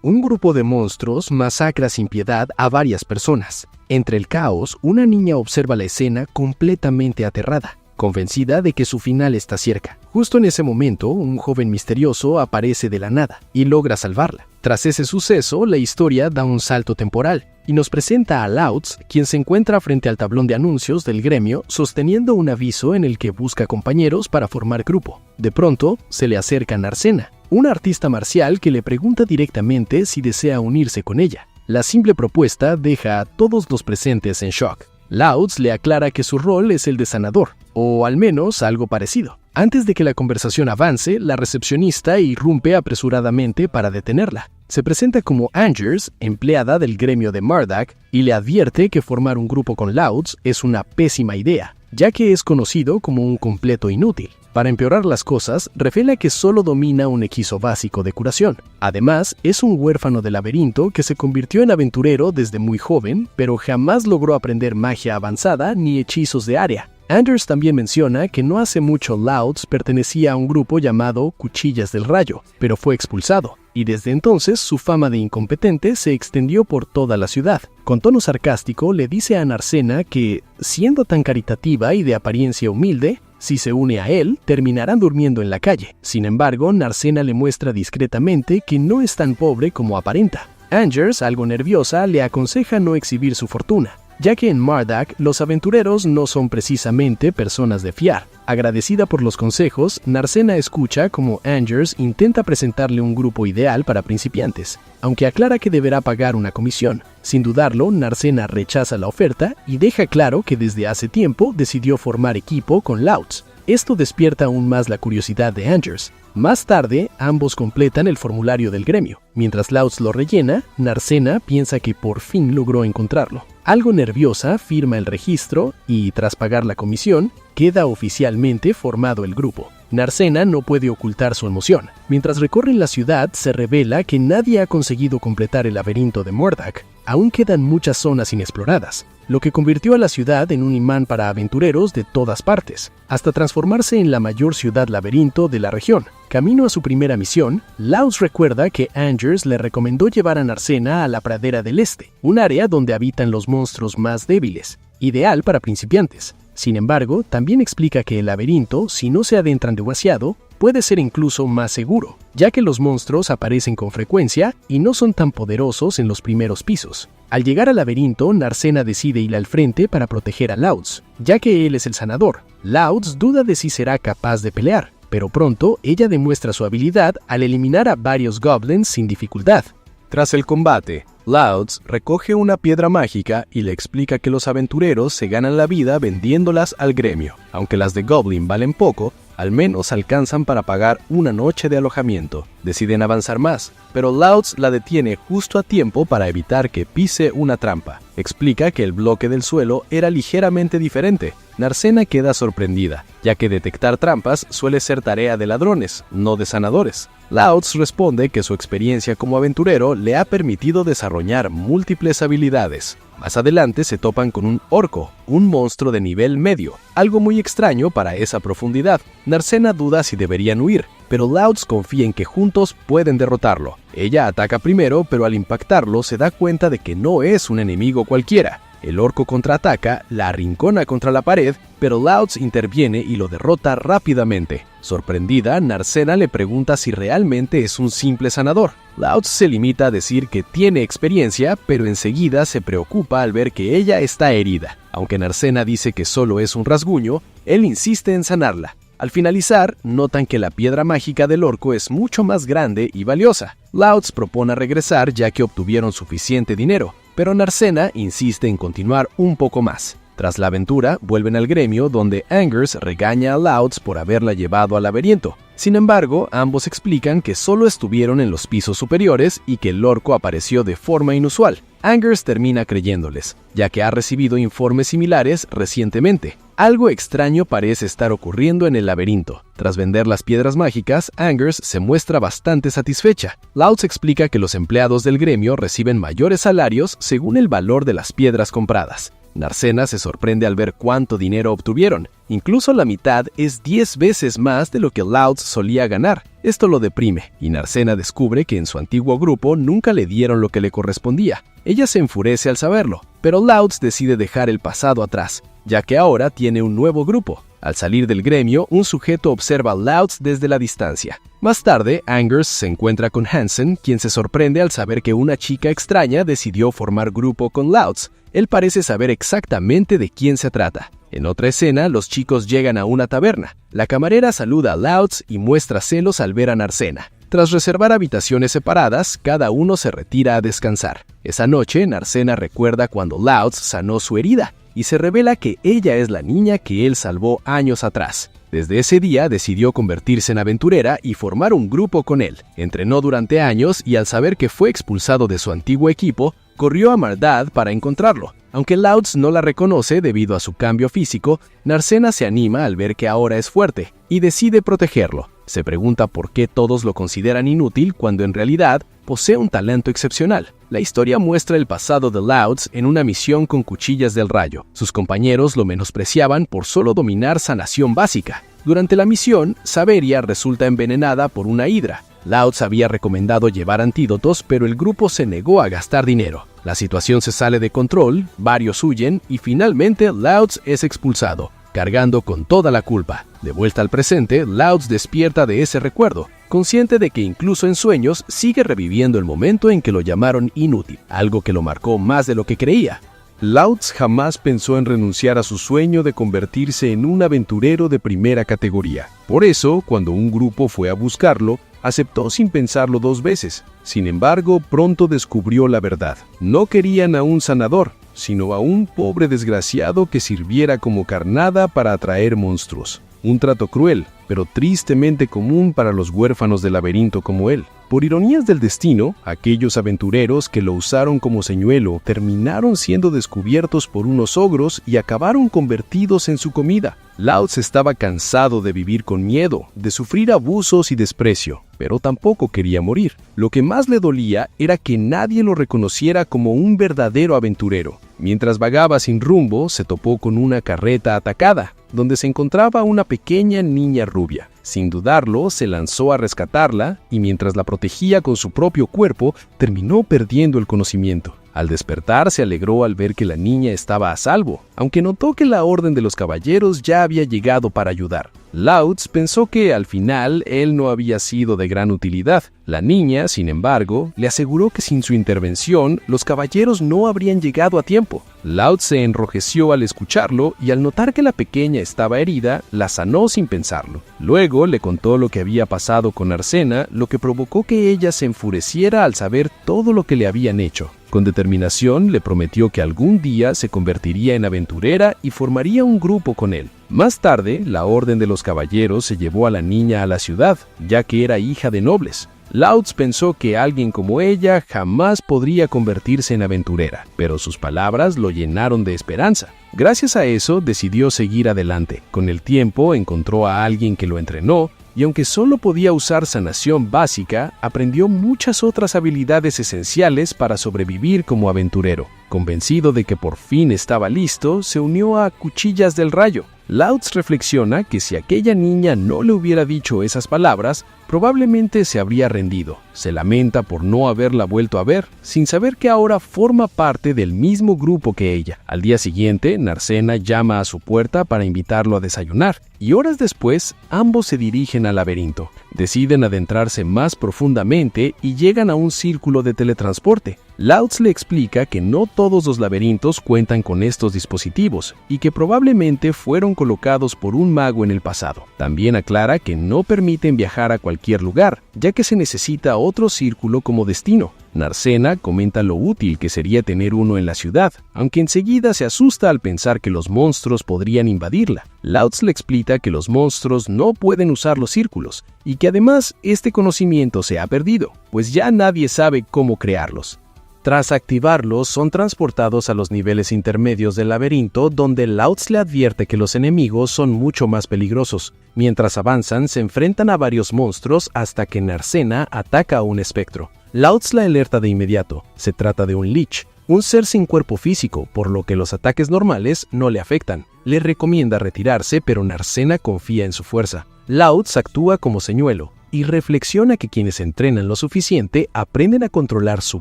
Un grupo de monstruos masacra sin piedad a varias personas. Entre el caos, una niña observa la escena completamente aterrada, convencida de que su final está cerca. Justo en ese momento, un joven misterioso aparece de la nada y logra salvarla. Tras ese suceso, la historia da un salto temporal y nos presenta a Louds, quien se encuentra frente al tablón de anuncios del gremio sosteniendo un aviso en el que busca compañeros para formar grupo. De pronto, se le acerca Narcena, una artista marcial que le pregunta directamente si desea unirse con ella. La simple propuesta deja a todos los presentes en shock. Louds le aclara que su rol es el de sanador, o al menos algo parecido. Antes de que la conversación avance, la recepcionista irrumpe apresuradamente para detenerla. Se presenta como Angers, empleada del gremio de Murdoch, y le advierte que formar un grupo con Louds es una pésima idea, ya que es conocido como un completo inútil. Para empeorar las cosas, revela que solo domina un hechizo básico de curación. Además, es un huérfano del laberinto que se convirtió en aventurero desde muy joven, pero jamás logró aprender magia avanzada ni hechizos de área. Anders también menciona que no hace mucho Louds pertenecía a un grupo llamado Cuchillas del Rayo, pero fue expulsado, y desde entonces su fama de incompetente se extendió por toda la ciudad. Con tono sarcástico le dice a Narcena que, siendo tan caritativa y de apariencia humilde, si se une a él, terminarán durmiendo en la calle. Sin embargo, Narcena le muestra discretamente que no es tan pobre como aparenta. Angers, algo nerviosa, le aconseja no exhibir su fortuna, ya que en Murdoch los aventureros no son precisamente personas de fiar. Agradecida por los consejos, Narcena escucha como Angers intenta presentarle un grupo ideal para principiantes, aunque aclara que deberá pagar una comisión. Sin dudarlo, Narcena rechaza la oferta y deja claro que desde hace tiempo decidió formar equipo con Louds. Esto despierta aún más la curiosidad de Angers. Más tarde, ambos completan el formulario del gremio. Mientras Louds lo rellena, Narcena piensa que por fin logró encontrarlo. Algo nerviosa, firma el registro y, tras pagar la comisión, queda oficialmente formado el grupo. Narcena no puede ocultar su emoción. Mientras recorren la ciudad, se revela que nadie ha conseguido completar el laberinto de Murdoch. Aún quedan muchas zonas inexploradas, lo que convirtió a la ciudad en un imán para aventureros de todas partes, hasta transformarse en la mayor ciudad laberinto de la región. Camino a su primera misión, Louds recuerda que Angers le recomendó llevar a Narcena a la Pradera del Este, un área donde habitan los monstruos más débiles, ideal para principiantes. Sin embargo, también explica que el laberinto, si no se adentran demasiado, puede ser incluso más seguro, ya que los monstruos aparecen con frecuencia y no son tan poderosos en los primeros pisos. Al llegar al laberinto, Narcena decide ir al frente para proteger a Louds, ya que él es el sanador. Louds duda de si será capaz de pelear, pero pronto ella demuestra su habilidad al eliminar a varios goblins sin dificultad. Tras el combate, Louds recoge una piedra mágica y le explica que los aventureros se ganan la vida vendiéndolas al gremio. Aunque las de Goblin valen poco, al menos alcanzan para pagar una noche de alojamiento. Deciden avanzar más, pero Louds la detiene justo a tiempo para evitar que pise una trampa. Explica que el bloque del suelo era ligeramente diferente. Narcena queda sorprendida, ya que detectar trampas suele ser tarea de ladrones, no de sanadores. Louds responde que su experiencia como aventurero le ha permitido desarrollar múltiples habilidades. Más adelante se topan con un orco, un monstruo de nivel medio, algo muy extraño para esa profundidad. Narcena duda si deberían huir, pero Louds confía en que juntos pueden derrotarlo. Ella ataca primero, pero al impactarlo se da cuenta de que no es un enemigo cualquiera. El orco contraataca, la arrincona contra la pared, pero Louds interviene y lo derrota rápidamente. Sorprendida, Narcena le pregunta si realmente es un simple sanador. Louds se limita a decir que tiene experiencia, pero enseguida se preocupa al ver que ella está herida. Aunque Narcena dice que solo es un rasguño, él insiste en sanarla. Al finalizar, notan que la piedra mágica del orco es mucho más grande y valiosa. Louds propone regresar ya que obtuvieron suficiente dinero, pero Narcena insiste en continuar un poco más. Tras la aventura, vuelven al gremio donde Angers regaña a Louds por haberla llevado al laberinto. Sin embargo, ambos explican que solo estuvieron en los pisos superiores y que el orco apareció de forma inusual. Angers termina creyéndoles, ya que ha recibido informes similares recientemente. Algo extraño parece estar ocurriendo en el laberinto. Tras vender las piedras mágicas, Angers se muestra bastante satisfecha. Louds explica que los empleados del gremio reciben mayores salarios según el valor de las piedras compradas. Narcena se sorprende al ver cuánto dinero obtuvieron. Incluso la mitad es 10 veces más de lo que Louds solía ganar. Esto lo deprime, y Narcena descubre que en su antiguo grupo nunca le dieron lo que le correspondía. Ella se enfurece al saberlo, pero Louds decide dejar el pasado atrás, ya que ahora tiene un nuevo grupo. Al salir del gremio, un sujeto observa a Louds desde la distancia. Más tarde, Angers se encuentra con Hansen, quien se sorprende al saber que una chica extraña decidió formar grupo con Louds. Él parece saber exactamente de quién se trata. En otra escena, los chicos llegan a una taberna. La camarera saluda a Louds y muestra celos al ver a Narcena. Tras reservar habitaciones separadas, cada uno se retira a descansar. Esa noche, Narcena recuerda cuando Louds sanó su herida y se revela que ella es la niña que él salvó años atrás. Desde ese día decidió convertirse en aventurera y formar un grupo con él. Entrenó durante años y al saber que fue expulsado de su antiguo equipo, corrió a Mardad para encontrarlo. Aunque Louds no la reconoce debido a su cambio físico, Narcena se anima al ver que ahora es fuerte y decide protegerlo. Se pregunta por qué todos lo consideran inútil cuando en realidad posee un talento excepcional. La historia muestra el pasado de Louds en una misión con cuchillas del rayo. Sus compañeros lo menospreciaban por solo dominar sanación básica. Durante la misión, Saveria resulta envenenada por una hidra. Louds había recomendado llevar antídotos, pero el grupo se negó a gastar dinero. La situación se sale de control, varios huyen y finalmente Louds es expulsado, cargando con toda la culpa. De vuelta al presente, Louds despierta de ese recuerdo, consciente de que incluso en sueños sigue reviviendo el momento en que lo llamaron inútil, algo que lo marcó más de lo que creía. Louds jamás pensó en renunciar a su sueño de convertirse en un aventurero de primera categoría. Por eso, cuando un grupo fue a buscarlo, aceptó sin pensarlo 2 veces. Sin embargo, pronto descubrió la verdad. No querían a un sanador, sino a un pobre desgraciado que sirviera como carnada para atraer monstruos. Un trato cruel, pero tristemente común para los huérfanos del laberinto como él. Por ironías del destino, aquellos aventureros que lo usaron como señuelo terminaron siendo descubiertos por unos ogros y acabaron convertidos en su comida. Louds estaba cansado de vivir con miedo, de sufrir abusos y desprecio, pero tampoco quería morir. Lo que más le dolía era que nadie lo reconociera como un verdadero aventurero. Mientras vagaba sin rumbo, se topó con una carreta atacada, donde se encontraba una pequeña niña rubia. Sin dudarlo, se lanzó a rescatarla y mientras la protegía con su propio cuerpo, terminó perdiendo el conocimiento. Al despertar, se alegró al ver que la niña estaba a salvo, aunque notó que la Orden de los Caballeros ya había llegado para ayudar. Louds pensó que, al final, él no había sido de gran utilidad. La niña, sin embargo, le aseguró que sin su intervención, los caballeros no habrían llegado a tiempo. Louds se enrojeció al escucharlo y al notar que la pequeña estaba herida, la sanó sin pensarlo. Luego le contó lo que había pasado con Narcena, lo que provocó que ella se enfureciera al saber todo lo que le habían hecho. Con determinación le prometió que algún día se convertiría en aventurera y formaría un grupo con él. Más tarde, la Orden de los Caballeros se llevó a la niña a la ciudad, ya que era hija de nobles. Louds pensó que alguien como ella jamás podría convertirse en aventurera, pero sus palabras lo llenaron de esperanza. Gracias a eso, decidió seguir adelante. Con el tiempo, encontró a alguien que lo entrenó, y aunque solo podía usar sanación básica, aprendió muchas otras habilidades esenciales para sobrevivir como aventurero. Convencido de que por fin estaba listo, se unió a Cuchillas del Rayo. Louds reflexiona que si aquella niña no le hubiera dicho esas palabras, probablemente se habría rendido. Se lamenta por no haberla vuelto a ver, sin saber que ahora forma parte del mismo grupo que ella. Al día siguiente, Narcena llama a su puerta para invitarlo a desayunar, y horas después, ambos se dirigen al laberinto. Deciden adentrarse más profundamente y llegan a un círculo de teletransporte. Louds le explica que no todos los laberintos cuentan con estos dispositivos y que probablemente fueron colocados por un mago en el pasado. También aclara que no permiten viajar a cualquier lugar, ya que se necesita otro círculo como destino. Narcena comenta lo útil que sería tener uno en la ciudad, aunque enseguida se asusta al pensar que los monstruos podrían invadirla. Louds le explica que los monstruos no pueden usar los círculos y que además este conocimiento se ha perdido, pues ya nadie sabe cómo crearlos. Tras activarlos, son transportados a los niveles intermedios del laberinto, donde Louds le advierte que los enemigos son mucho más peligrosos. Mientras avanzan, se enfrentan a varios monstruos hasta que Narcena ataca a un espectro. Louds la alerta de inmediato. Se trata de un Lich, un ser sin cuerpo físico, por lo que los ataques normales no le afectan. Le recomienda retirarse, pero Narcena confía en su fuerza. Louds actúa como señuelo y reflexiona que quienes entrenan lo suficiente aprenden a controlar su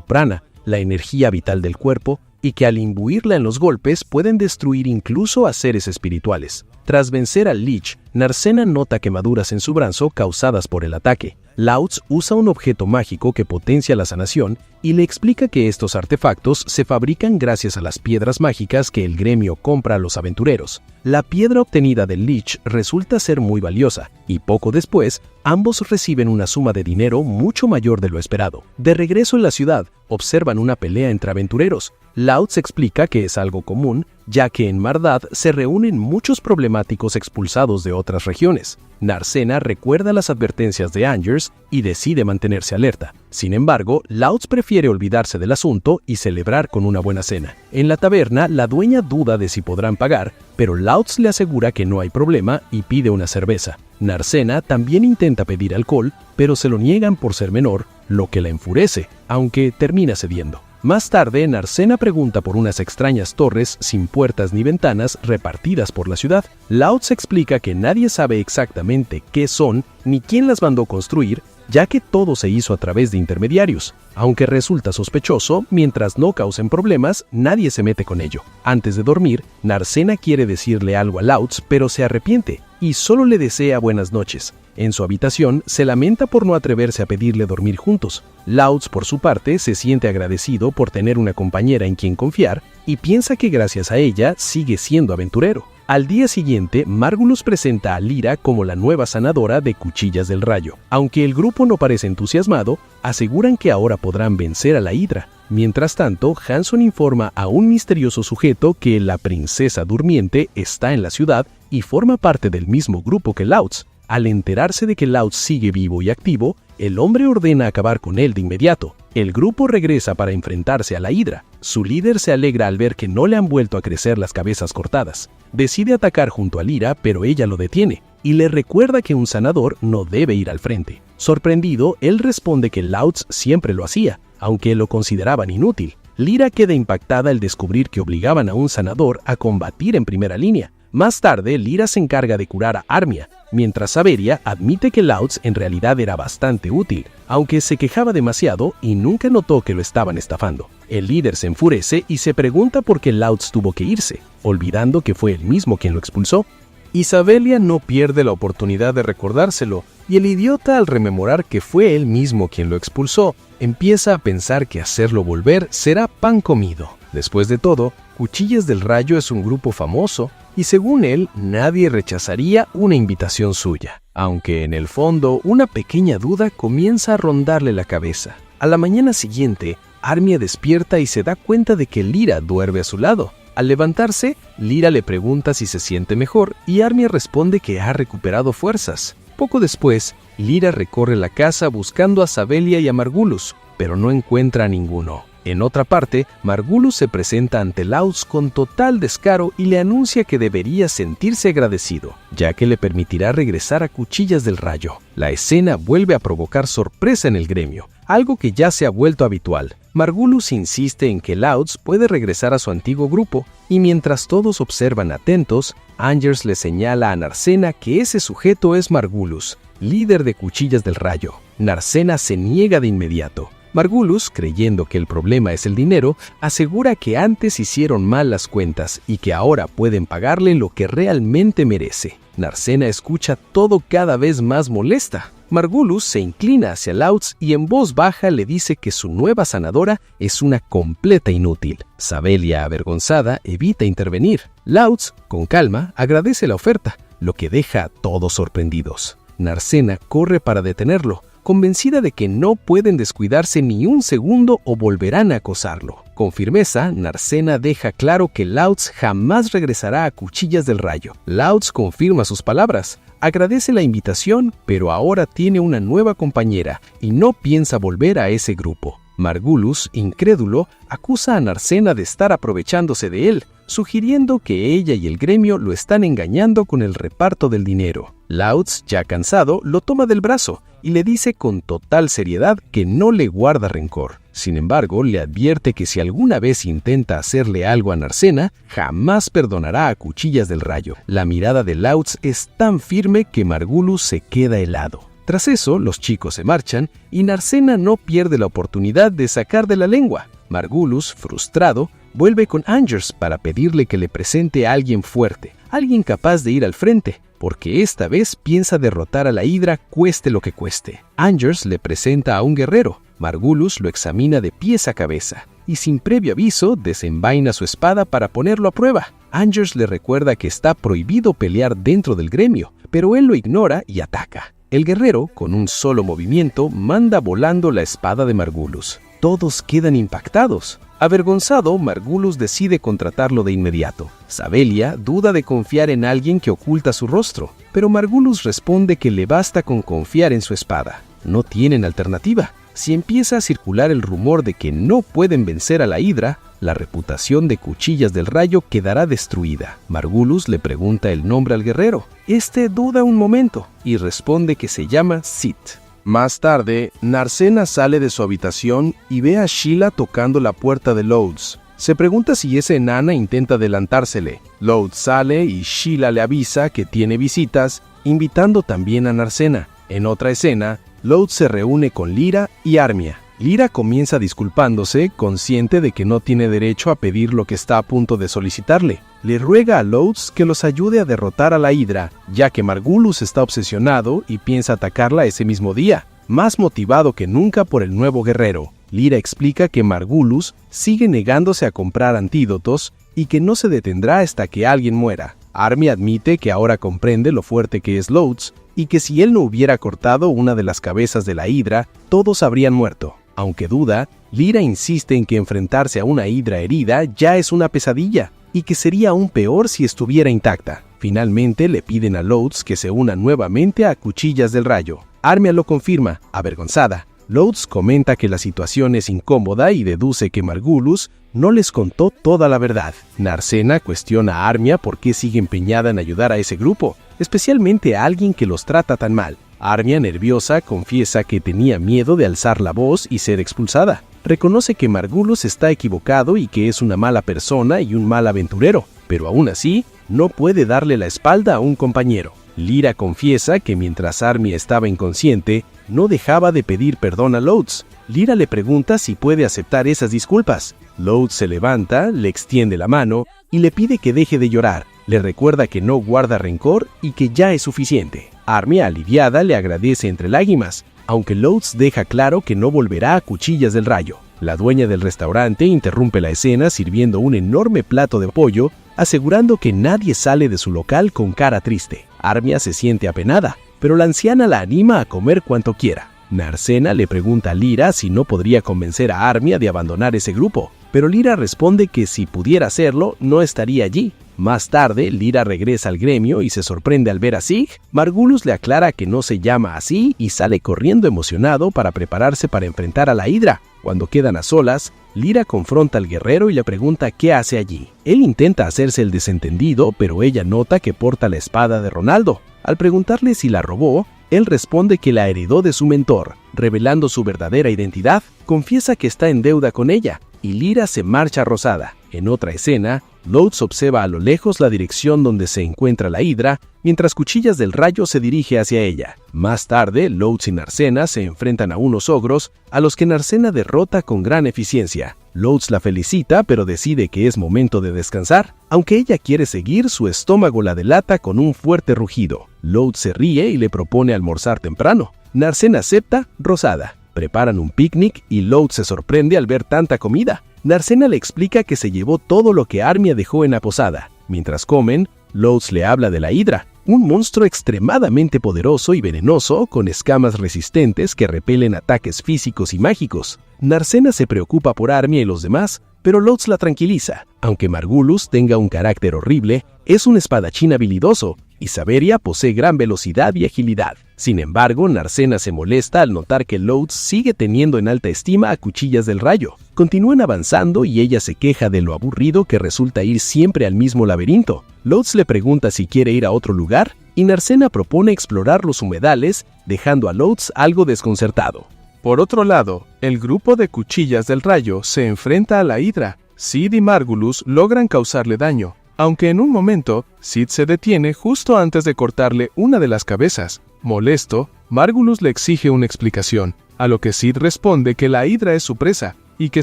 prana, la energía vital del cuerpo, y que al imbuirla en los golpes pueden destruir incluso a seres espirituales. Tras vencer al Lich, Narcena nota quemaduras en su brazo causadas por el ataque. Louds usa un objeto mágico que potencia la sanación y le explica que estos artefactos se fabrican gracias a las piedras mágicas que el gremio compra a los aventureros. La piedra obtenida del Lich resulta ser muy valiosa, y poco después, ambos reciben una suma de dinero mucho mayor de lo esperado. De regreso en la ciudad, observan una pelea entre aventureros. Louds explica que es algo común, ya que en Mardad se reúnen muchos problemáticos expulsados de otras regiones. Narcena recuerda las advertencias de Angers y decide mantenerse alerta. Sin embargo, Louds prefiere olvidarse del asunto y celebrar con una buena cena. En la taberna, la dueña duda de si podrán pagar, pero Louds le asegura que no hay problema y pide una cerveza. Narcena también intenta pedir alcohol, pero se lo niegan por ser menor, lo que la enfurece, aunque termina cediendo. Más tarde, Narcena pregunta por unas extrañas torres sin puertas ni ventanas repartidas por la ciudad. Louds explica que nadie sabe exactamente qué son ni quién las mandó construir, ya que todo se hizo a través de intermediarios. Aunque resulta sospechoso, mientras no causen problemas, nadie se mete con ello. Antes de dormir, Narcena quiere decirle algo a Louds, pero se arrepiente y solo le desea buenas noches. En su habitación, se lamenta por no atreverse a pedirle dormir juntos. Louds, por su parte, se siente agradecido por tener una compañera en quien confiar y piensa que gracias a ella sigue siendo aventurero. Al día siguiente, Margulis presenta a Lyra como la nueva sanadora de Cuchillas del Rayo. Aunque el grupo no parece entusiasmado, aseguran que ahora podrán vencer a la Hidra. Mientras tanto, Hanson informa a un misterioso sujeto que la princesa durmiente está en la ciudad y forma parte del mismo grupo que Louds. Al enterarse de que Louds sigue vivo y activo, el hombre ordena acabar con él de inmediato. El grupo regresa para enfrentarse a la Hidra. Su líder se alegra al ver que no le han vuelto a crecer las cabezas cortadas. Decide atacar junto a Lyra, pero ella lo detiene y le recuerda que un sanador no debe ir al frente. Sorprendido, él responde que Louds siempre lo hacía, aunque lo consideraban inútil. Lyra queda impactada al descubrir que obligaban a un sanador a combatir en primera línea. Más tarde, Lyra se encarga de curar a Armia, mientras Saveria admite que Louds en realidad era bastante útil, aunque se quejaba demasiado y nunca notó que lo estaban estafando. El líder se enfurece y se pregunta por qué Louds tuvo que irse, olvidando que fue él mismo quien lo expulsó. Isabelia no pierde la oportunidad de recordárselo, y el idiota, al rememorar que fue él mismo quien lo expulsó, empieza a pensar que hacerlo volver será pan comido. Después de todo, Cuchillas del Rayo es un grupo famoso, y según él, nadie rechazaría una invitación suya. Aunque en el fondo, una pequeña duda comienza a rondarle la cabeza. A la mañana siguiente, Armia despierta y se da cuenta de que Lyra duerme a su lado. Al levantarse, Lyra le pregunta si se siente mejor y Armia responde que ha recuperado fuerzas. Poco después, Lyra recorre la casa buscando a Savelia y a Margulis, pero no encuentra a ninguno. En otra parte, Margulis se presenta ante Louds con total descaro y le anuncia que debería sentirse agradecido, ya que le permitirá regresar a Cuchillas del Rayo. La escena vuelve a provocar sorpresa en el gremio, algo que ya se ha vuelto habitual. Margulis insiste en que Louds puede regresar a su antiguo grupo, y mientras todos observan atentos, Angers le señala a Narcena que ese sujeto es Margulis, líder de Cuchillas del Rayo. Narcena se niega de inmediato. Margulis, creyendo que el problema es el dinero, asegura que antes hicieron mal las cuentas y que ahora pueden pagarle lo que realmente merece. Narcena escucha todo cada vez más molesta. Margulis se inclina hacia Louds y en voz baja le dice que su nueva sanadora es una completa inútil. Savelia, avergonzada, evita intervenir. Louds, con calma, agradece la oferta, lo que deja a todos sorprendidos. Narcena corre para detenerlo, convencida de que no pueden descuidarse ni un segundo o volverán a acosarlo. Con firmeza, Narcena deja claro que Louds jamás regresará a Cuchillas del Rayo. Louds confirma sus palabras, agradece la invitación, pero ahora tiene una nueva compañera y no piensa volver a ese grupo. Margulis, incrédulo, acusa a Narcena de estar aprovechándose de él, sugiriendo que ella y el gremio lo están engañando con el reparto del dinero. Louds, ya cansado, lo toma del brazo y le dice con total seriedad que no le guarda rencor. Sin embargo, le advierte que si alguna vez intenta hacerle algo a Narcena, jamás perdonará a Cuchillas del Rayo. La mirada de Louds es tan firme que Margulis se queda helado. Tras eso, los chicos se marchan y Narcena no pierde la oportunidad de sacar de la lengua. Margulis, frustrado, vuelve con Angers para pedirle que le presente a alguien fuerte, alguien capaz de ir al frente, porque esta vez piensa derrotar a la Hidra cueste lo que cueste. Angers le presenta a un guerrero. Margulis lo examina de pies a cabeza y sin previo aviso desenvaina su espada para ponerlo a prueba. Angers le recuerda que está prohibido pelear dentro del gremio, pero él lo ignora y ataca. El guerrero, con un solo movimiento, manda volando la espada de Margulis. Todos quedan impactados. Avergonzado, Margulis decide contratarlo de inmediato. Sabelia duda de confiar en alguien que oculta su rostro, pero Margulis responde que le basta con confiar en su espada. No tienen alternativa. Si empieza a circular el rumor de que no pueden vencer a la Hidra, la reputación de Cuchillas del Rayo quedará destruida. Margulis le pregunta el nombre al guerrero. Este duda un momento y responde que se llama Sid. Más tarde, Narcena sale de su habitación y ve a Sheila tocando la puerta de Louds. Se pregunta si esa enana intenta adelantársele. Louds sale y Sheila le avisa que tiene visitas, invitando también a Narcena. En otra escena, Louds se reúne con Lyra y Armia. Lyra comienza disculpándose, consciente de que no tiene derecho a pedir lo que está a punto de solicitarle. Le ruega a Louds que los ayude a derrotar a la Hidra, ya que Margulis está obsesionado y piensa atacarla ese mismo día, más motivado que nunca por el nuevo guerrero. Lyra explica que Margulis sigue negándose a comprar antídotos y que no se detendrá hasta que alguien muera. Armia admite que ahora comprende lo fuerte que es Louds y que si él no hubiera cortado una de las cabezas de la Hidra, todos habrían muerto. Aunque duda, Lyra insiste en que enfrentarse a una Hidra herida ya es una pesadilla y que sería aún peor si estuviera intacta. Finalmente le piden a Louds que se una nuevamente a Cuchillas del Rayo. Armia lo confirma, avergonzada. Louds comenta que la situación es incómoda y deduce que Margulis no les contó toda la verdad. Narcena cuestiona a Armia por qué sigue empeñada en ayudar a ese grupo, especialmente a alguien que los trata tan mal. Armia, nerviosa, confiesa que tenía miedo de alzar la voz y ser expulsada. Reconoce que Margulis está equivocado y que es una mala persona y un mal aventurero, pero aún así no puede darle la espalda a un compañero. Lyra confiesa que mientras Armia estaba inconsciente, no dejaba de pedir perdón a Louds. Lyra le pregunta si puede aceptar esas disculpas. Louds se levanta, le extiende la mano y le pide que deje de llorar. Le recuerda que no guarda rencor y que ya es suficiente. Armia, aliviada, le agradece entre lágrimas, aunque Louds deja claro que no volverá a Cuchillas del Rayo. La dueña del restaurante interrumpe la escena sirviendo un enorme plato de pollo, asegurando que nadie sale de su local con cara triste. Armia se siente apenada, pero la anciana la anima a comer cuanto quiera. Narcena le pregunta a Lyra si no podría convencer a Armia de abandonar ese grupo, pero Lyra responde que si pudiera hacerlo, no estaría allí. Más tarde, Lyra regresa al gremio y se sorprende al ver a Sig. Margulis le aclara que no se llama así y sale corriendo emocionado para prepararse para enfrentar a la Hidra. Cuando quedan a solas, Lyra confronta al guerrero y le pregunta qué hace allí. Él intenta hacerse el desentendido, pero ella nota que porta la espada de Ronaldo. Al preguntarle si la robó, él responde que la heredó de su mentor. Revelando su verdadera identidad, confiesa que está en deuda con ella, y Lyra se marcha rosada. En otra escena, Louds observa a lo lejos la dirección donde se encuentra la Hidra, mientras Cuchillas del Rayo se dirige hacia ella. Más tarde, Louds y Narcena se enfrentan a unos ogros, a los que Narcena derrota con gran eficiencia. Louds la felicita, pero decide que es momento de descansar. Aunque ella quiere seguir, su estómago la delata con un fuerte rugido. Louds se ríe y le propone almorzar temprano. Narcena acepta, rosada. Preparan un picnic y Louds se sorprende al ver tanta comida. Narcena le explica que se llevó todo lo que Armia dejó en la posada. Mientras comen, Louds le habla de la Hidra, un monstruo extremadamente poderoso y venenoso con escamas resistentes que repelen ataques físicos y mágicos. Narcena se preocupa por Armia y los demás, pero Louds la tranquiliza. Aunque Margulis tenga un carácter horrible, es un espadachín habilidoso y Saveria posee gran velocidad y agilidad. Sin embargo, Narcena se molesta al notar que Loads sigue teniendo en alta estima a Cuchillas del Rayo. Continúan avanzando y ella se queja de lo aburrido que resulta ir siempre al mismo laberinto. Loads le pregunta si quiere ir a otro lugar y Narcena propone explorar los humedales, dejando a Loads algo desconcertado. Por otro lado, el grupo de Cuchillas del Rayo se enfrenta a la Hidra. Sid y Margulis logran causarle daño, aunque en un momento, Sid se detiene justo antes de cortarle una de las cabezas. Molesto, Margulis le exige una explicación, a lo que Sid responde que la Hidra es su presa, y que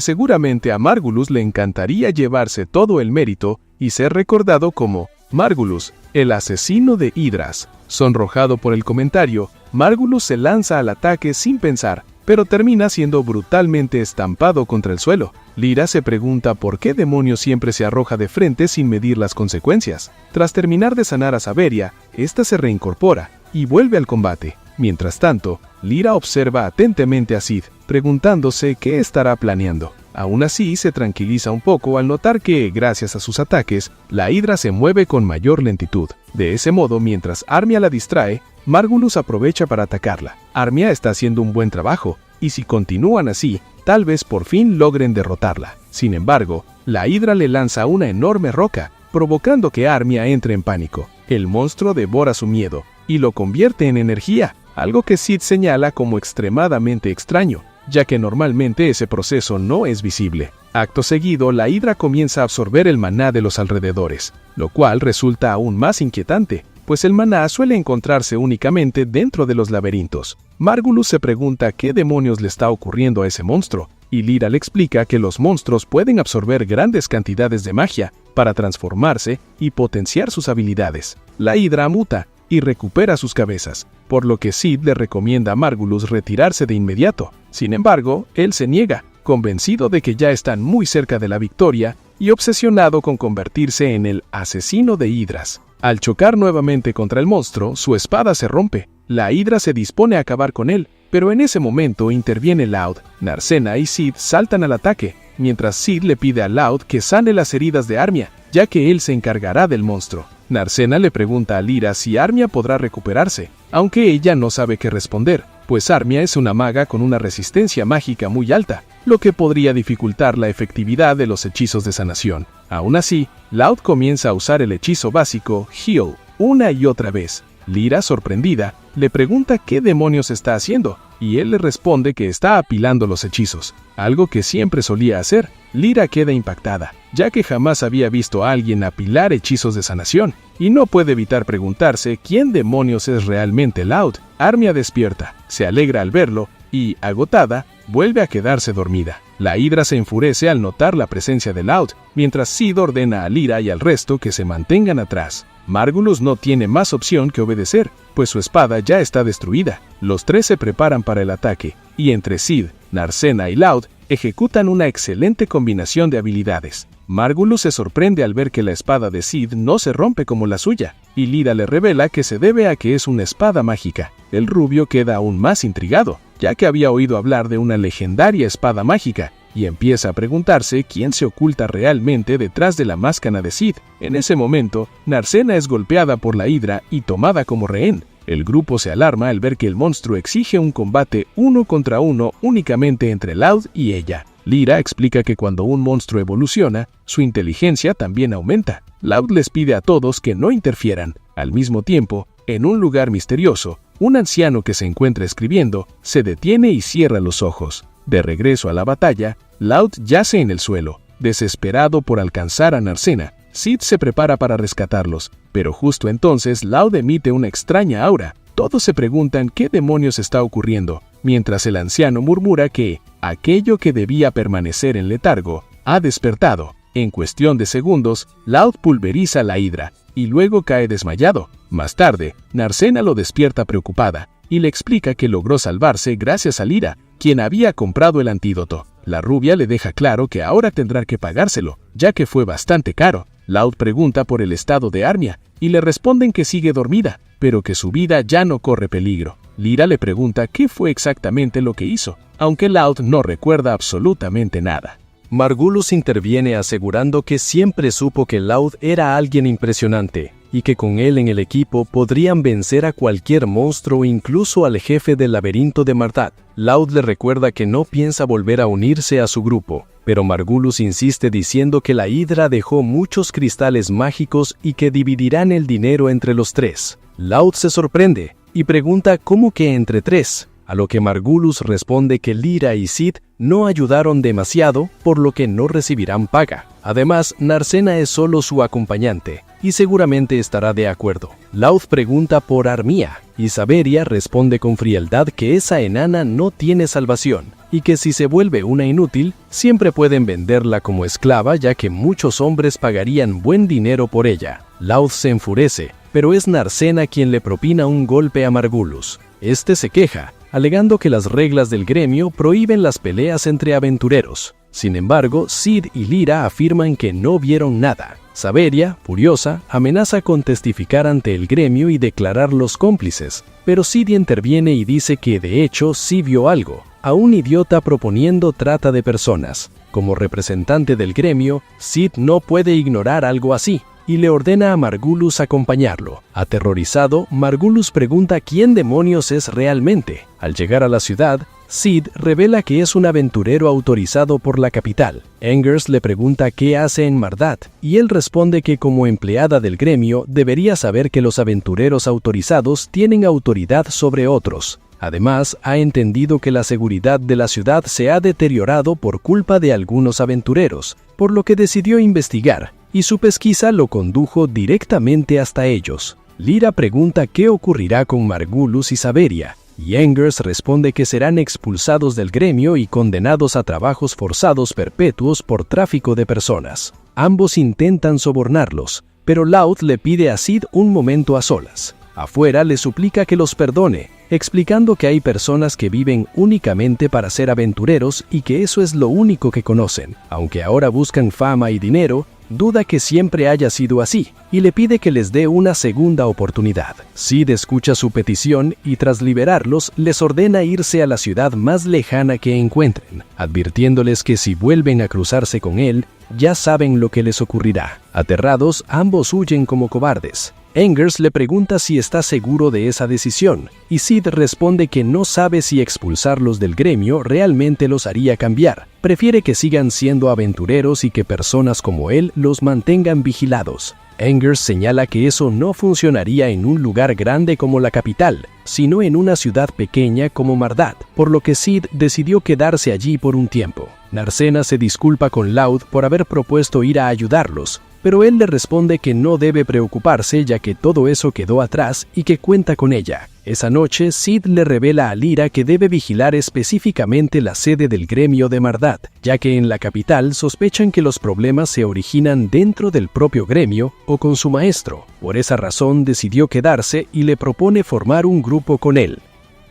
seguramente a Margulis le encantaría llevarse todo el mérito y ser recordado como Margulis, el asesino de hidras. Sonrojado por el comentario, Margulis se lanza al ataque sin pensar, pero termina siendo brutalmente estampado contra el suelo. Lyra se pregunta por qué demonios siempre se arroja de frente sin medir las consecuencias. Tras terminar de sanar a Saveria, esta se reincorpora y vuelve al combate. Mientras tanto, Lyra observa atentamente a Sid, preguntándose qué estará planeando. Aún así, se tranquiliza un poco al notar que, gracias a sus ataques, la Hidra se mueve con mayor lentitud. De ese modo, mientras Armia la distrae, Margulis aprovecha para atacarla. Armia está haciendo un buen trabajo, y si continúan así, tal vez por fin logren derrotarla. Sin embargo, la Hidra le lanza una enorme roca, provocando que Armia entre en pánico. El monstruo devora su miedo, y lo convierte en energía, algo que Sid señala como extremadamente extraño, ya que normalmente ese proceso no es visible. Acto seguido, la Hidra comienza a absorber el maná de los alrededores, lo cual resulta aún más inquietante, pues el maná suele encontrarse únicamente dentro de los laberintos. Margulis se pregunta qué demonios le está ocurriendo a ese monstruo, y Lyra le explica que los monstruos pueden absorber grandes cantidades de magia para transformarse y potenciar sus habilidades. La Hidra muta y recupera sus cabezas, por lo que Sid le recomienda a Margulis retirarse de inmediato. Sin embargo, él se niega, convencido de que ya están muy cerca de la victoria y obsesionado con convertirse en el asesino de hidras. Al chocar nuevamente contra el monstruo, su espada se rompe. La Hidra se dispone a acabar con él, pero en ese momento interviene Loud. Narcena y Sid saltan al ataque, mientras Sid le pide a Loud que sane las heridas de Armia, ya que él se encargará del monstruo. Narcena le pregunta a Lyra si Armia podrá recuperarse, aunque ella no sabe qué responder, pues Armia es una maga con una resistencia mágica muy alta, lo que podría dificultar la efectividad de los hechizos de sanación. Aún así, Loud comienza a usar el hechizo básico Heal una y otra vez. Lyra, sorprendida, le pregunta qué demonios está haciendo, y él le responde que está apilando los hechizos, algo que siempre solía hacer. Lyra queda impactada, ya que jamás había visto a alguien apilar hechizos de sanación, y no puede evitar preguntarse quién demonios es realmente Loud. Armia despierta, se alegra al verlo, y, agotada, vuelve a quedarse dormida. La Hidra se enfurece al notar la presencia de Loud, mientras Sid ordena a Lyra y al resto que se mantengan atrás. Margulis no tiene más opción que obedecer, pues su espada ya está destruida. Los tres se preparan para el ataque, y entre Sid, Narcena y Loud ejecutan una excelente combinación de habilidades. Margulis se sorprende al ver que la espada de Sid no se rompe como la suya, y Lyra le revela que se debe a que es una espada mágica. El rubio queda aún más intrigado, ya que había oído hablar de una legendaria espada mágica, y empieza a preguntarse quién se oculta realmente detrás de la máscara de Sid. En ese momento, Narcena es golpeada por la Hidra y tomada como rehén. El grupo se alarma al ver que el monstruo exige un combate 1 contra 1 únicamente entre Loud y ella. Lyra explica que cuando un monstruo evoluciona, su inteligencia también aumenta. Loud les pide a todos que no interfieran. Al mismo tiempo, en un lugar misterioso, un anciano que se encuentra escribiendo se detiene y cierra los ojos. De regreso a la batalla, Loud yace en el suelo, desesperado por alcanzar a Narcena. Sid se prepara para rescatarlos, pero justo entonces Loud emite una extraña aura. Todos se preguntan qué demonios está ocurriendo, mientras el anciano murmura que aquello que debía permanecer en letargo ha despertado. En cuestión de segundos, Loud pulveriza a la Hidra y luego cae desmayado. Más tarde, Narcena lo despierta preocupada y le explica que logró salvarse gracias a Lyra, quien había comprado el antídoto. La rubia le deja claro que ahora tendrá que pagárselo, ya que fue bastante caro. Loud pregunta por el estado de Armia y le responden que sigue dormida, pero que su vida ya no corre peligro. Lyra le pregunta qué fue exactamente lo que hizo, aunque Loud no recuerda absolutamente nada. Margulis interviene asegurando que siempre supo que Loud era alguien impresionante y que con él en el equipo podrían vencer a cualquier monstruo, incluso al jefe del laberinto de Mardat. Loud le recuerda que no piensa volver a unirse a su grupo, pero Margulis insiste diciendo que la Hidra dejó muchos cristales mágicos y que dividirán el dinero entre los tres. Loud se sorprende y pregunta cómo que entre tres, a lo que Margulis responde que Lyra y Sid no ayudaron demasiado, por lo que no recibirán paga. Además, Narcena es solo su acompañante y seguramente estará de acuerdo. Loud pregunta por Armia y Saberia responde con frialdad que esa enana no tiene salvación y que si se vuelve una inútil, siempre pueden venderla como esclava, ya que muchos hombres pagarían buen dinero por ella. Loud se enfurece, pero es Narcena quien le propina un golpe a Margulis. Este se queja, alegando que las reglas del gremio prohíben las peleas entre aventureros. Sin embargo, Sid y Lyra afirman que no vieron nada. Saberia, furiosa, amenaza con testificar ante el gremio y declararlos cómplices, pero Sid interviene y dice que de hecho sí vio algo, a un idiota proponiendo trata de personas. Como representante del gremio, Sid no puede ignorar algo así, y le ordena a Margulis acompañarlo. Aterrorizado, Margulis pregunta quién demonios es realmente. Al llegar a la ciudad, Sid revela que es un aventurero autorizado por la capital. Engers le pregunta qué hace en Mardat, y él responde que como empleada del gremio debería saber que los aventureros autorizados tienen autoridad sobre otros. Además, ha entendido que la seguridad de la ciudad se ha deteriorado por culpa de algunos aventureros, por lo que decidió investigar, y su pesquisa lo condujo directamente hasta ellos. Lyra pregunta qué ocurrirá con Margulis y Saberia, y Engers responde que serán expulsados del gremio y condenados a trabajos forzados perpetuos por tráfico de personas. Ambos intentan sobornarlos, pero Loud le pide a Sid un momento a solas. Afuera le suplica que los perdone, explicando que hay personas que viven únicamente para ser aventureros y que eso es lo único que conocen. Aunque ahora buscan fama y dinero, duda que siempre haya sido así, y le pide que les dé una segunda oportunidad. Sid escucha su petición y tras liberarlos, les ordena irse a la ciudad más lejana que encuentren, advirtiéndoles que si vuelven a cruzarse con él, ya saben lo que les ocurrirá. Aterrados, ambos huyen como cobardes. Engers le pregunta si está seguro de esa decisión, y Sid responde que no sabe si expulsarlos del gremio realmente los haría cambiar. Prefiere que sigan siendo aventureros y que personas como él los mantengan vigilados. Engers señala que eso no funcionaría en un lugar grande como la capital, sino en una ciudad pequeña como Mardat, por lo que Sid decidió quedarse allí por un tiempo. Narcena se disculpa con Loud por haber propuesto ir a ayudarlos, pero él le responde que no debe preocuparse ya que todo eso quedó atrás y que cuenta con ella. Esa noche, Sid le revela a Lyra que debe vigilar específicamente la sede del gremio de Mardat, ya que en la capital sospechan que los problemas se originan dentro del propio gremio o con su maestro. Por esa razón decidió quedarse y le propone formar un grupo con él.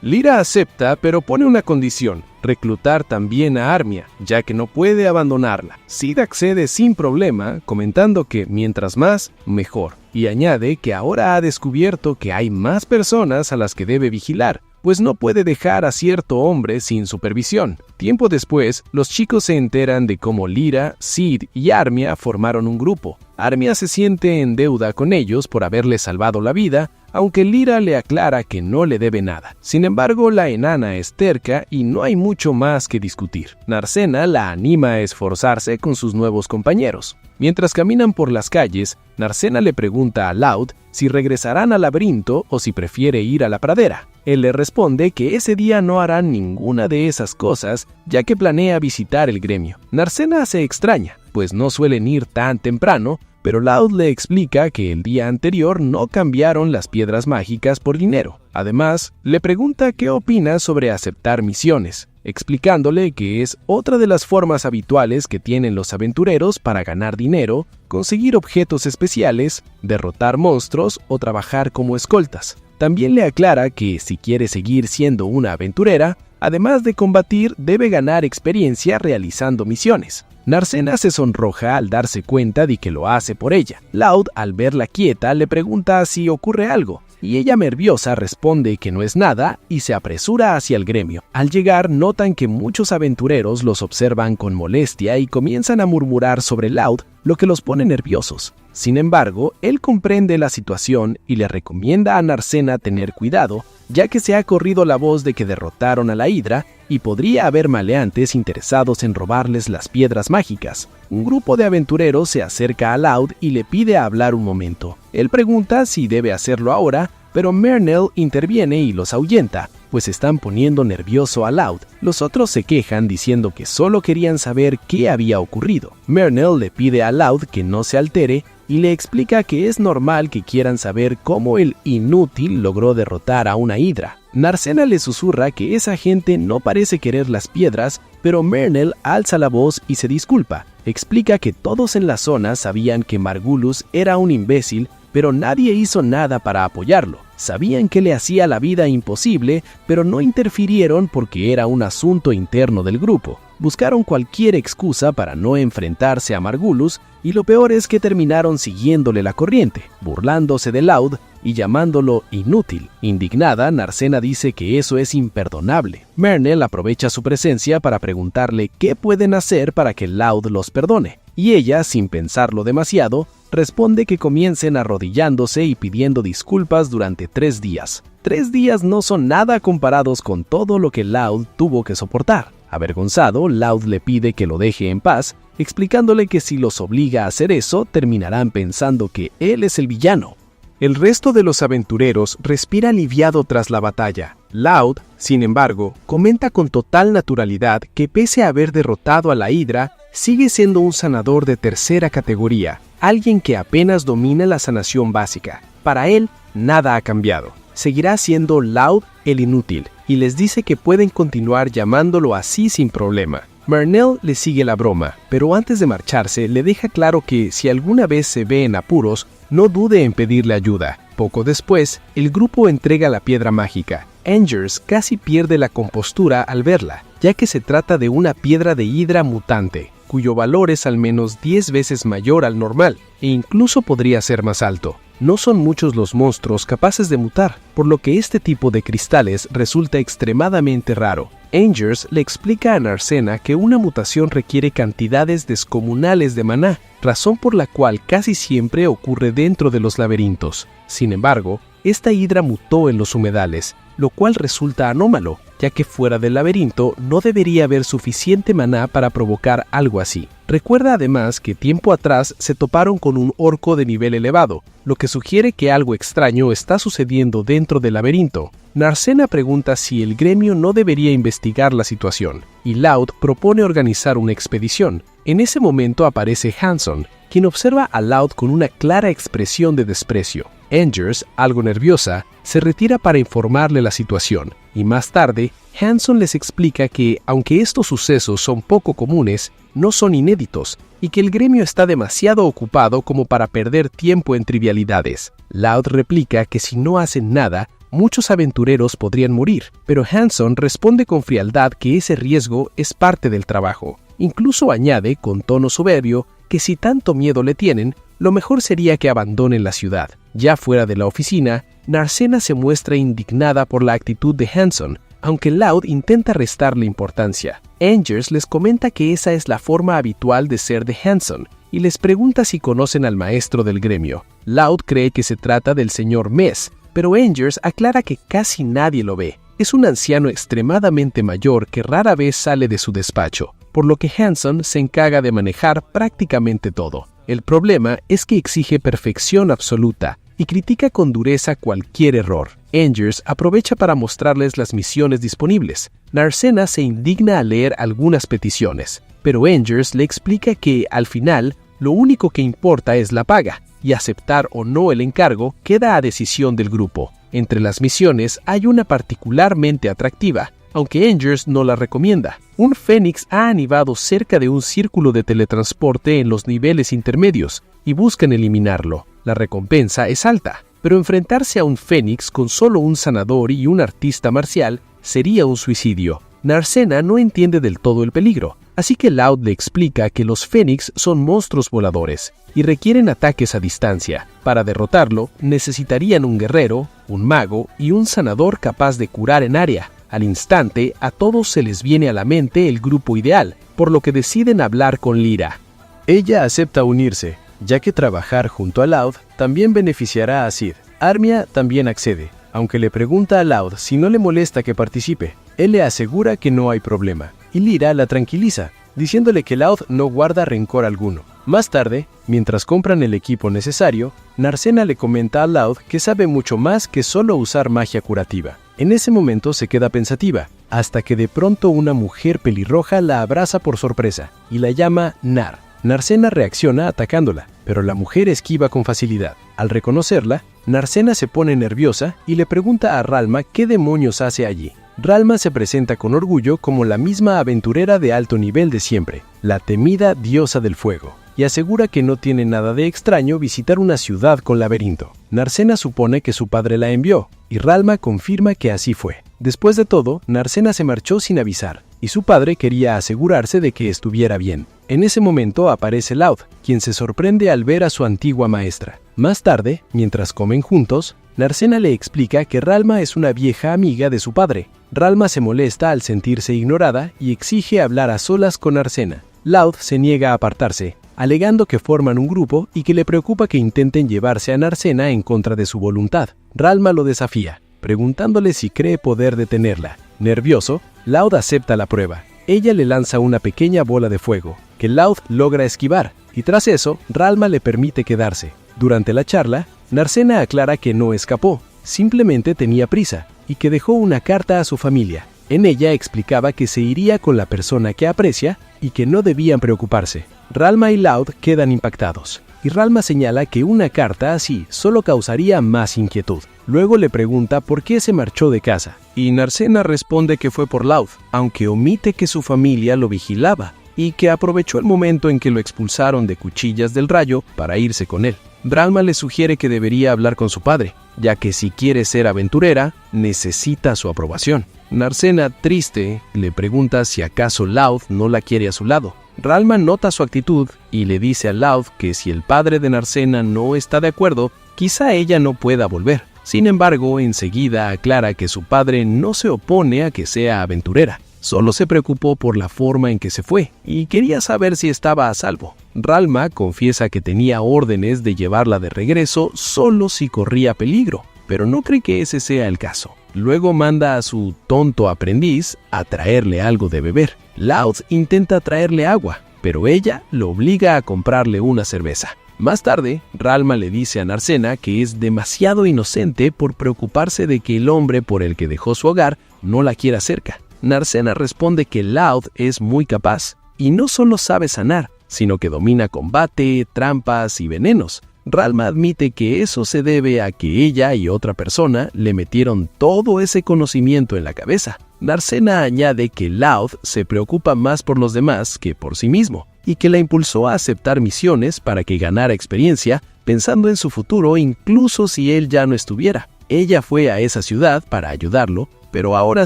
Lyra acepta, pero pone una condición: reclutar también a Armia, ya que no puede abandonarla. Sid accede sin problema, comentando que mientras más, mejor, y añade que ahora ha descubierto que hay más personas a las que debe vigilar, pues no puede dejar a cierto hombre sin supervisión. Tiempo después, los chicos se enteran de cómo Lyra, Sid y Armia formaron un grupo. Armia se siente en deuda con ellos por haberle salvado la vida, aunque Lyra le aclara que no le debe nada. Sin embargo, la enana es terca y no hay mucho más que discutir. Narcena la anima a esforzarse con sus nuevos compañeros. Mientras caminan por las calles, Narcena le pregunta a Loud si regresarán al laberinto o si prefiere ir a la pradera. Él le responde que ese día no harán ninguna de esas cosas, ya que planea visitar el gremio. Narcena se extraña, pues no suelen ir tan temprano, pero Loud le explica que el día anterior no cambiaron las piedras mágicas por dinero. Además, le pregunta qué opina sobre aceptar misiones, explicándole que es otra de las formas habituales que tienen los aventureros para ganar dinero, conseguir objetos especiales, derrotar monstruos o trabajar como escoltas. También le aclara que si quiere seguir siendo una aventurera, además de combatir, debe ganar experiencia realizando misiones. Narcena se sonroja al darse cuenta de que lo hace por ella. Loud, al verla quieta, le pregunta si ocurre algo, y ella nerviosa responde que no es nada y se apresura hacia el gremio. Al llegar notan que muchos aventureros los observan con molestia y comienzan a murmurar sobre Loud, lo que los pone nerviosos. Sin embargo, él comprende la situación y le recomienda a Narcena tener cuidado, ya que se ha corrido la voz de que derrotaron a la Hidra y podría haber maleantes interesados en robarles las piedras mágicas. Un grupo de aventureros se acerca a Loud y le pide hablar un momento. Él pregunta si debe hacerlo ahora, pero Mernell interviene y los ahuyenta, pues están poniendo nervioso a Loud. Los otros se quejan diciendo que solo querían saber qué había ocurrido. Mernell le pide a Loud que no se altere y le explica que es normal que quieran saber cómo el inútil logró derrotar a una hidra. Narcena le susurra que esa gente no parece querer las piedras, pero Mernell alza la voz y se disculpa. Explica que todos en la zona sabían que Margulis era un imbécil, pero nadie hizo nada para apoyarlo. Sabían que le hacía la vida imposible, pero no interfirieron porque era un asunto interno del grupo. Buscaron cualquier excusa para no enfrentarse a Margulis, y lo peor es que terminaron siguiéndole la corriente, burlándose de Loud y llamándolo inútil. Indignada, Narcena dice que eso es imperdonable. Mernell aprovecha su presencia para preguntarle qué pueden hacer para que Loud los perdone, y ella, sin pensarlo demasiado, responde que comiencen arrodillándose y pidiendo disculpas durante 3 días. 3 días no son nada comparados con todo lo que Loud tuvo que soportar. Avergonzado, Loud le pide que lo deje en paz, explicándole que si los obliga a hacer eso, terminarán pensando que él es el villano. El resto de los aventureros respira aliviado tras la batalla. Loud, sin embargo, comenta con total naturalidad que pese a haber derrotado a la Hidra, sigue siendo un sanador de tercera categoría, alguien que apenas domina la sanación básica. Para él, nada ha cambiado. Seguirá siendo Loud el inútil, y les dice que pueden continuar llamándolo así sin problema. Mernell le sigue la broma, pero antes de marcharse le deja claro que si alguna vez se ve en apuros, no dude en pedirle ayuda. Poco después, el grupo entrega la piedra mágica. Angers casi pierde la compostura al verla, ya que se trata de una piedra de hidra mutante, cuyo valor es al menos 10 veces mayor al normal, e incluso podría ser más alto. No son muchos los monstruos capaces de mutar, por lo que este tipo de cristales resulta extremadamente raro. Angers le explica a Narcena que una mutación requiere cantidades descomunales de maná, razón por la cual casi siempre ocurre dentro de los laberintos. Sin embargo, esta hidra mutó en los humedales, lo cual resulta anómalo, ya que fuera del laberinto no debería haber suficiente maná para provocar algo así. Recuerda además que tiempo atrás se toparon con un orco de nivel elevado, lo que sugiere que algo extraño está sucediendo dentro del laberinto. Narcena pregunta si el gremio no debería investigar la situación, y Loud propone organizar una expedición. En ese momento aparece Hanson, quien observa a Loud con una clara expresión de desprecio. Angers, algo nerviosa, se retira para informarle la situación, y más tarde, Hanson les explica que, aunque estos sucesos son poco comunes, no son inéditos, y que el gremio está demasiado ocupado como para perder tiempo en trivialidades. Loud replica que si no hacen nada, muchos aventureros podrían morir, pero Hanson responde con frialdad que ese riesgo es parte del trabajo. Incluso añade, con tono soberbio, que si tanto miedo le tienen, lo mejor sería que abandonen la ciudad. Ya fuera de la oficina, Narcena se muestra indignada por la actitud de Hanson, aunque Loud intenta restarle importancia. Angers les comenta que esa es la forma habitual de ser de Hanson, y les pregunta si conocen al maestro del gremio. Loud cree que se trata del señor Mess, pero Angers aclara que casi nadie lo ve. Es un anciano extremadamente mayor que rara vez sale de su despacho, por lo que Hanson se encarga de manejar prácticamente todo. El problema es que exige perfección absoluta y critica con dureza cualquier error. Angers aprovecha para mostrarles las misiones disponibles. Narcena se indigna al leer algunas peticiones, pero Angers le explica que, al final, lo único que importa es la paga, y aceptar o no el encargo queda a decisión del grupo. Entre las misiones hay una particularmente atractiva, aunque Angers no la recomienda. Un fénix ha anidado cerca de un círculo de teletransporte en los niveles intermedios, y buscan eliminarlo. La recompensa es alta, pero enfrentarse a un fénix con solo un sanador y un artista marcial sería un suicidio. Narcena no entiende del todo el peligro, Así que Loud le explica que los Fénix son monstruos voladores y requieren ataques a distancia. Para derrotarlo, necesitarían un guerrero, un mago y un sanador capaz de curar en área. Al instante, a todos se les viene a la mente el grupo ideal, por lo que deciden hablar con Lyra. Ella acepta unirse, ya que trabajar junto a Loud también beneficiará a Sid. Armia también accede, aunque le pregunta a Loud si no le molesta que participe. Él le asegura que no hay problema, y Lyra la tranquiliza, diciéndole que Loud no guarda rencor alguno. Más tarde, mientras compran el equipo necesario, Narcena le comenta a Loud que sabe mucho más que solo usar magia curativa. En ese momento se queda pensativa, hasta que de pronto una mujer pelirroja la abraza por sorpresa y la llama Nar. Narcena reacciona atacándola, pero la mujer esquiva con facilidad. Al reconocerla, Narcena se pone nerviosa y le pregunta a Ralma qué demonios hace allí. Ralma se presenta con orgullo como la misma aventurera de alto nivel de siempre, la temida diosa del fuego, y asegura que no tiene nada de extraño visitar una ciudad con laberinto. Narcena supone que su padre la envió, y Ralma confirma que así fue. Después de todo, Narcena se marchó sin avisar, y su padre quería asegurarse de que estuviera bien. En ese momento aparece Loud, quien se sorprende al ver a su antigua maestra. Más tarde, mientras comen juntos, Narcena le explica que Ralma es una vieja amiga de su padre. Ralma se molesta al sentirse ignorada y exige hablar a solas con Narcena. Loud se niega a apartarse, alegando que forman un grupo y que le preocupa que intenten llevarse a Narcena en contra de su voluntad. Ralma lo desafía, preguntándole si cree poder detenerla. Nervioso, Loud acepta la prueba. Ella le lanza una pequeña bola de fuego, que Loud logra esquivar, y tras eso, Ralma le permite quedarse. Durante la charla, Narcena aclara que no escapó, simplemente tenía prisa, y que dejó una carta a su familia. En ella explicaba que se iría con la persona que aprecia y que no debían preocuparse. Ralma y Loud quedan impactados, y Ralma señala que una carta así solo causaría más inquietud. Luego le pregunta por qué se marchó de casa, y Narcena responde que fue por Loud, aunque omite que su familia lo vigilaba, y que aprovechó el momento en que lo expulsaron de Cuchillas del Rayo para irse con él. Ralma le sugiere que debería hablar con su padre, ya que si quiere ser aventurera, necesita su aprobación. Narcena, triste, le pregunta si acaso Loud no la quiere a su lado. Ralma nota su actitud y le dice a Loud que si el padre de Narcena no está de acuerdo, quizá ella no pueda volver. Sin embargo, enseguida aclara que su padre no se opone a que sea aventurera. Solo se preocupó por la forma en que se fue y quería saber si estaba a salvo. Ralma confiesa que tenía órdenes de llevarla de regreso solo si corría peligro, pero no cree que ese sea el caso. Luego manda a su tonto aprendiz a traerle algo de beber. Loud intenta traerle agua, pero ella lo obliga a comprarle una cerveza. Más tarde, Ralma le dice a Narcena que es demasiado inocente por preocuparse de que el hombre por el que dejó su hogar no la quiera cerca. Narcena responde que Loud es muy capaz, y no solo sabe sanar, sino que domina combate, trampas y venenos. Ralma admite que eso se debe a que ella y otra persona le metieron todo ese conocimiento en la cabeza. Narcena añade que Loud se preocupa más por los demás que por sí mismo, y que la impulsó a aceptar misiones para que ganara experiencia, pensando en su futuro incluso si él ya no estuviera. Ella fue a esa ciudad para ayudarlo, pero ahora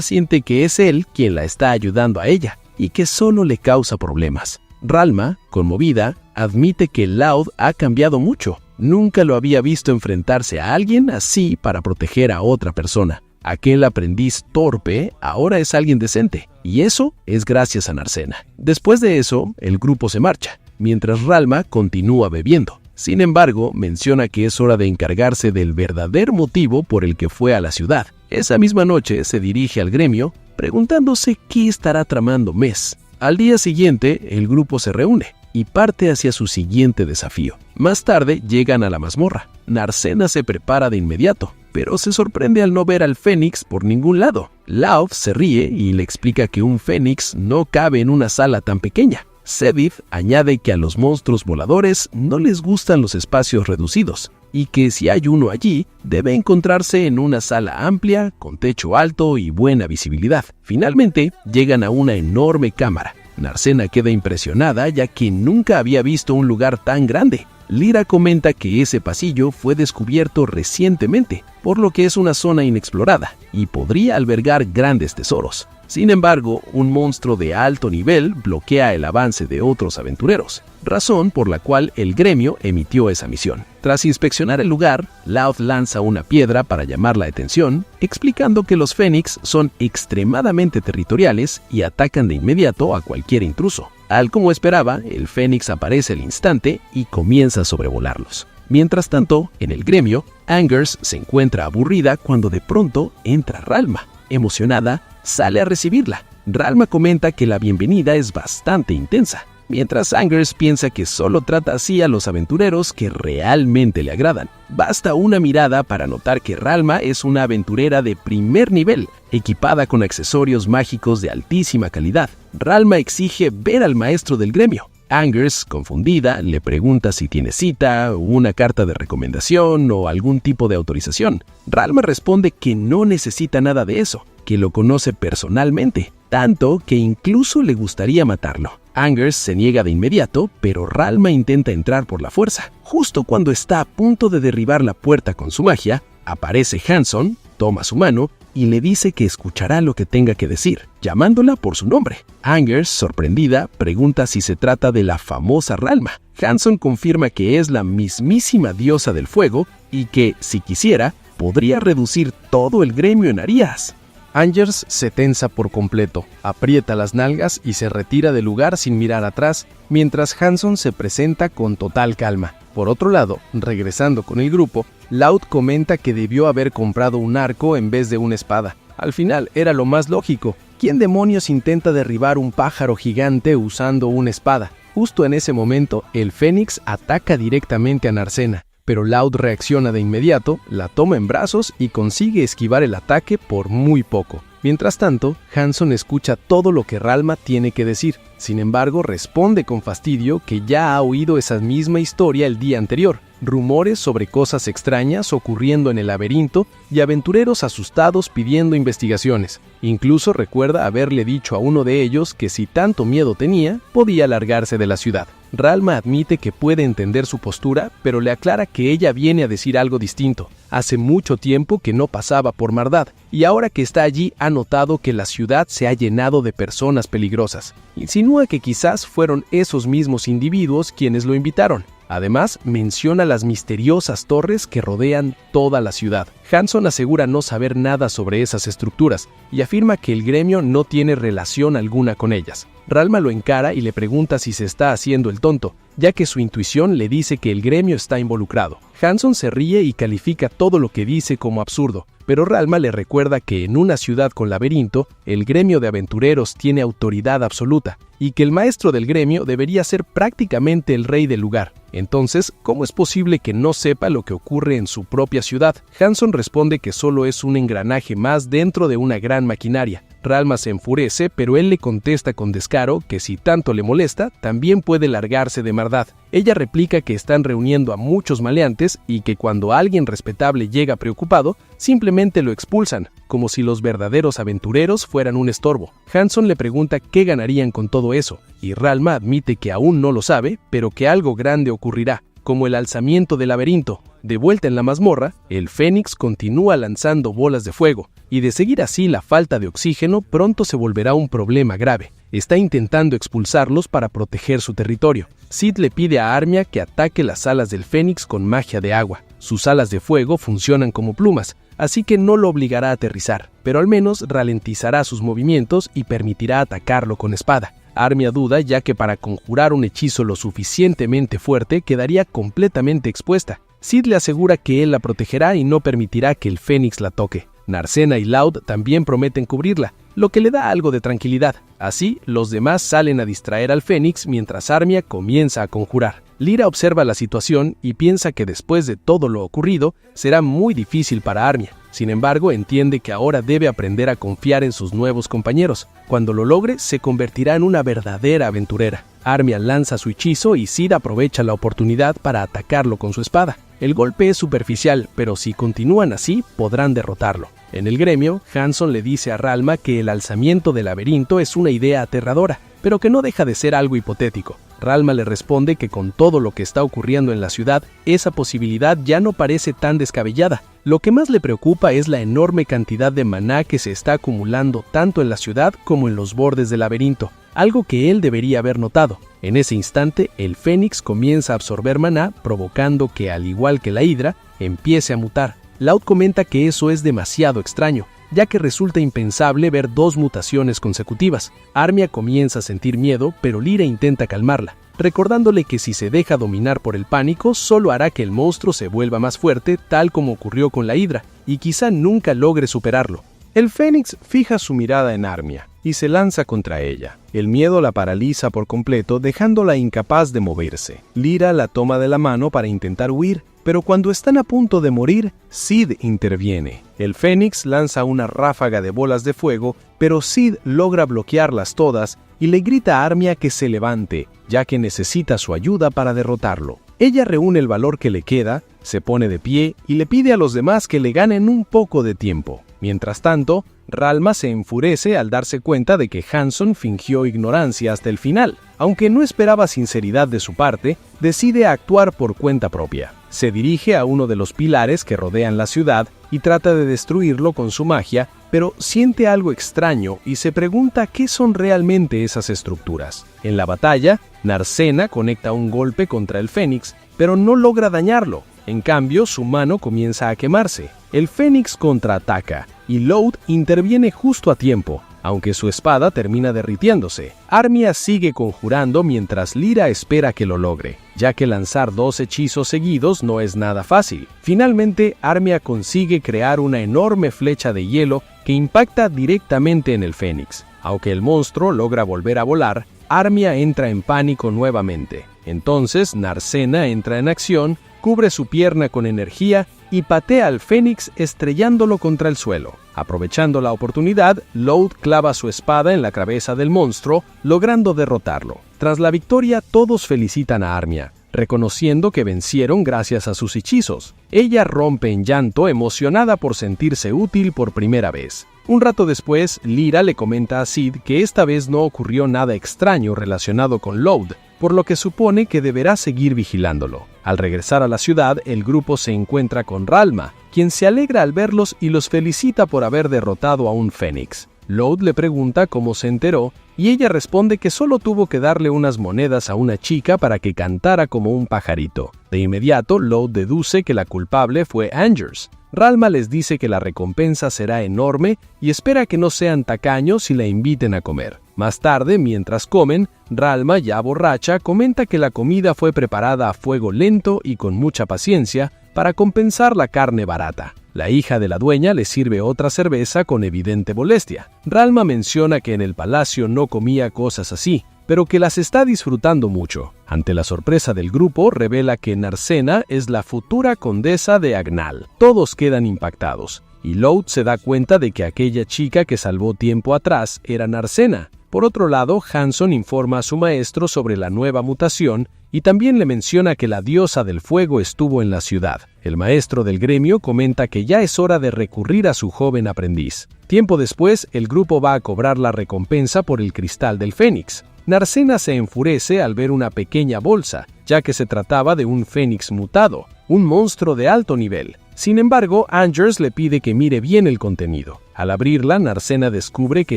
siente que es él quien la está ayudando a ella, y que solo le causa problemas. Ralma, conmovida, admite que Loud ha cambiado mucho. Nunca lo había visto enfrentarse a alguien así para proteger a otra persona. Aquel aprendiz torpe ahora es alguien decente, y eso es gracias a Narcena. Después de eso, el grupo se marcha, mientras Ralma continúa bebiendo. Sin embargo, menciona que es hora de encargarse del verdadero motivo por el que fue a la ciudad. Esa misma noche se dirige al gremio, preguntándose qué estará tramando Mes. Al día siguiente, el grupo se reúne y parte hacia su siguiente desafío. Más tarde, llegan a la mazmorra. Narcena se prepara de inmediato, pero se sorprende al no ver al Fénix por ningún lado. Loud se ríe y le explica que un Fénix no cabe en una sala tan pequeña. Sedith añade que a los monstruos voladores no les gustan los espacios reducidos, y que si hay uno allí, debe encontrarse en una sala amplia, con techo alto y buena visibilidad. Finalmente, llegan a una enorme cámara. Narcena queda impresionada ya que nunca había visto un lugar tan grande. Lyra comenta que ese pasillo fue descubierto recientemente, por lo que es una zona inexplorada y podría albergar grandes tesoros. Sin embargo, un monstruo de alto nivel bloquea el avance de otros aventureros, razón por la cual el gremio emitió esa misión. Tras inspeccionar el lugar, Loud lanza una piedra para llamar la atención, explicando que los Fénix son extremadamente territoriales y atacan de inmediato a cualquier intruso. Tal como esperaba, el Fénix aparece al instante y comienza a sobrevolarlos. Mientras tanto, en el gremio, Angers se encuentra aburrida cuando de pronto entra Ralma. Emocionada, sale a recibirla. Ralma comenta que la bienvenida es bastante intensa, mientras Angers piensa que solo trata así a los aventureros que realmente le agradan. Basta una mirada para notar que Ralma es una aventurera de primer nivel, equipada con accesorios mágicos de altísima calidad. Ralma exige ver al maestro del gremio. Angers, confundida, le pregunta si tiene cita, una carta de recomendación o algún tipo de autorización. Ralma responde que no necesita nada de eso, que lo conoce personalmente, tanto que incluso le gustaría matarlo. Angers se niega de inmediato, pero Ralma intenta entrar por la fuerza. Justo cuando está a punto de derribar la puerta con su magia, aparece Hanson, toma su mano y le dice que escuchará lo que tenga que decir, llamándola por su nombre. Angers, sorprendida, pregunta si se trata de la famosa Ralma. Hanson confirma que es la mismísima diosa del fuego y que, si quisiera, podría reducir todo el gremio en Arias. Angers se tensa por completo, aprieta las nalgas y se retira del lugar sin mirar atrás, mientras Hanson se presenta con total calma. Por otro lado, regresando con el grupo, Loud comenta que debió haber comprado un arco en vez de una espada. Al final era lo más lógico. ¿Quién demonios intenta derribar un pájaro gigante usando una espada? Justo en ese momento, el Fénix ataca directamente a Narcena, pero Loud reacciona de inmediato, la toma en brazos y consigue esquivar el ataque por muy poco. Mientras tanto, Hanson escucha todo lo que Ralma tiene que decir. Sin embargo, responde con fastidio que ya ha oído esa misma historia el día anterior. Rumores sobre cosas extrañas ocurriendo en el laberinto y aventureros asustados pidiendo investigaciones. Incluso recuerda haberle dicho a uno de ellos que si tanto miedo tenía, podía largarse de la ciudad. Ralma admite que puede entender su postura, pero le aclara que ella viene a decir algo distinto. Hace mucho tiempo que no pasaba por Mardad, y ahora que está allí ha notado que la ciudad se ha llenado de personas peligrosas. Insinúa que quizás fueron esos mismos individuos quienes lo invitaron. Además, menciona las misteriosas torres que rodean toda la ciudad. Hanson asegura no saber nada sobre esas estructuras y afirma que el gremio no tiene relación alguna con ellas. Ralma lo encara y le pregunta si se está haciendo el tonto, ya que su intuición le dice que el gremio está involucrado. Hanson se ríe y califica todo lo que dice como absurdo, pero Ralma le recuerda que en una ciudad con laberinto, el gremio de aventureros tiene autoridad absoluta, y que el maestro del gremio debería ser prácticamente el rey del lugar. Entonces, ¿cómo es posible que no sepa lo que ocurre en su propia ciudad? Hanson responde que solo es un engranaje más dentro de una gran maquinaria. Ralma se enfurece, pero él le contesta con descaro que si tanto le molesta, también puede largarse de Mardad. Ella replica que están reuniendo a muchos maleantes y que cuando alguien respetable llega preocupado, simplemente lo expulsan, como si los verdaderos aventureros fueran un estorbo. Hanson le pregunta qué ganarían con todo eso, y Ralma admite que aún no lo sabe, pero que algo grande ocurrirá, como el alzamiento del laberinto. De vuelta en la mazmorra, el Fénix continúa lanzando bolas de fuego, y de seguir así la falta de oxígeno pronto se volverá un problema grave. Está intentando expulsarlos para proteger su territorio. Sid le pide a Armia que ataque las alas del Fénix con magia de agua. Sus alas de fuego funcionan como plumas, así que no lo obligará a aterrizar, pero al menos ralentizará sus movimientos y permitirá atacarlo con espada. Armia duda, ya que para conjurar un hechizo lo suficientemente fuerte quedaría completamente expuesta. Sid le asegura que él la protegerá y no permitirá que el Fénix la toque. Narcena y Loud también prometen cubrirla, lo que le da algo de tranquilidad. Así, los demás salen a distraer al Fénix mientras Armia comienza a conjurar. Lyra observa la situación y piensa que después de todo lo ocurrido, será muy difícil para Armia. Sin embargo, entiende que ahora debe aprender a confiar en sus nuevos compañeros. Cuando lo logre, se convertirá en una verdadera aventurera. Armia lanza su hechizo y Sid aprovecha la oportunidad para atacarlo con su espada. El golpe es superficial, pero si continúan así, podrán derrotarlo. En el gremio, Hanson le dice a Ralma que el alzamiento del laberinto es una idea aterradora, pero que no deja de ser algo hipotético. Ralma le responde que con todo lo que está ocurriendo en la ciudad, esa posibilidad ya no parece tan descabellada. Lo que más le preocupa es la enorme cantidad de maná que se está acumulando tanto en la ciudad como en los bordes del laberinto, algo que él debería haber notado. En ese instante, el Fénix comienza a absorber maná, provocando que, al igual que la Hidra, empiece a mutar. Loud comenta que eso es demasiado extraño, ya que resulta impensable ver 2 mutaciones consecutivas. Armia comienza a sentir miedo, pero Lyra intenta calmarla, recordándole que si se deja dominar por el pánico, solo hará que el monstruo se vuelva más fuerte, tal como ocurrió con la Hidra, y quizá nunca logre superarlo. El Fénix fija su mirada en Armia y se lanza contra ella. El miedo la paraliza por completo, dejándola incapaz de moverse. Lyra la toma de la mano para intentar huir, pero cuando están a punto de morir, Sid interviene. El Fénix lanza una ráfaga de bolas de fuego, pero Sid logra bloquearlas todas y le grita a Armia que se levante, ya que necesita su ayuda para derrotarlo. Ella reúne el valor que le queda, se pone de pie y le pide a los demás que le ganen un poco de tiempo. Mientras tanto, Ralma se enfurece al darse cuenta de que Hanson fingió ignorancia hasta el final. Aunque no esperaba sinceridad de su parte, decide actuar por cuenta propia. Se dirige a uno de los pilares que rodean la ciudad y trata de destruirlo con su magia, pero siente algo extraño y se pregunta qué son realmente esas estructuras. En la batalla, Narcena conecta un golpe contra el Fénix, pero no logra dañarlo. En cambio, su mano comienza a quemarse. El Fénix contraataca y Loud interviene justo a tiempo, aunque su espada termina derritiéndose. Armia sigue conjurando mientras Lyra espera que lo logre, ya que lanzar 2 hechizos seguidos no es nada fácil. Finalmente, Armia consigue crear una enorme flecha de hielo que impacta directamente en el Fénix. Aunque el monstruo logra volver a volar, Armia entra en pánico nuevamente. Entonces, Narcena entra en acción, cubre su pierna con energía y patea al Fénix estrellándolo contra el suelo. Aprovechando la oportunidad, Loud clava su espada en la cabeza del monstruo, logrando derrotarlo. Tras la victoria, todos felicitan a Armia, reconociendo que vencieron gracias a sus hechizos. Ella rompe en llanto, emocionada por sentirse útil por primera vez. Un rato después, Lyra le comenta a Sid que esta vez no ocurrió nada extraño relacionado con Loud, por lo que supone que deberá seguir vigilándolo. Al regresar a la ciudad, el grupo se encuentra con Ralma, quien se alegra al verlos y los felicita por haber derrotado a un Fénix. Loud le pregunta cómo se enteró, y ella responde que solo tuvo que darle unas monedas a una chica para que cantara como un pajarito. De inmediato, Loud deduce que la culpable fue Angers. Ralma les dice que la recompensa será enorme y espera que no sean tacaños y la inviten a comer. Más tarde, mientras comen, Ralma, ya borracha, comenta que la comida fue preparada a fuego lento y con mucha paciencia para compensar la carne barata. La hija de la dueña le sirve otra cerveza con evidente molestia. Ralma menciona que en el palacio no comía cosas así, pero que las está disfrutando mucho. Ante la sorpresa del grupo, revela que Narcena es la futura condesa de Agnal. Todos quedan impactados, y Loud se da cuenta de que aquella chica que salvó tiempo atrás era Narcena. Por otro lado, Hanson informa a su maestro sobre la nueva mutación y también le menciona que la diosa del fuego estuvo en la ciudad. El maestro del gremio comenta que ya es hora de recurrir a su joven aprendiz. Tiempo después, el grupo va a cobrar la recompensa por el cristal del Fénix. Narcena se enfurece al ver una pequeña bolsa, ya que se trataba de un Fénix mutado, un monstruo de alto nivel. Sin embargo, Angers le pide que mire bien el contenido. Al abrirla, Narcena descubre que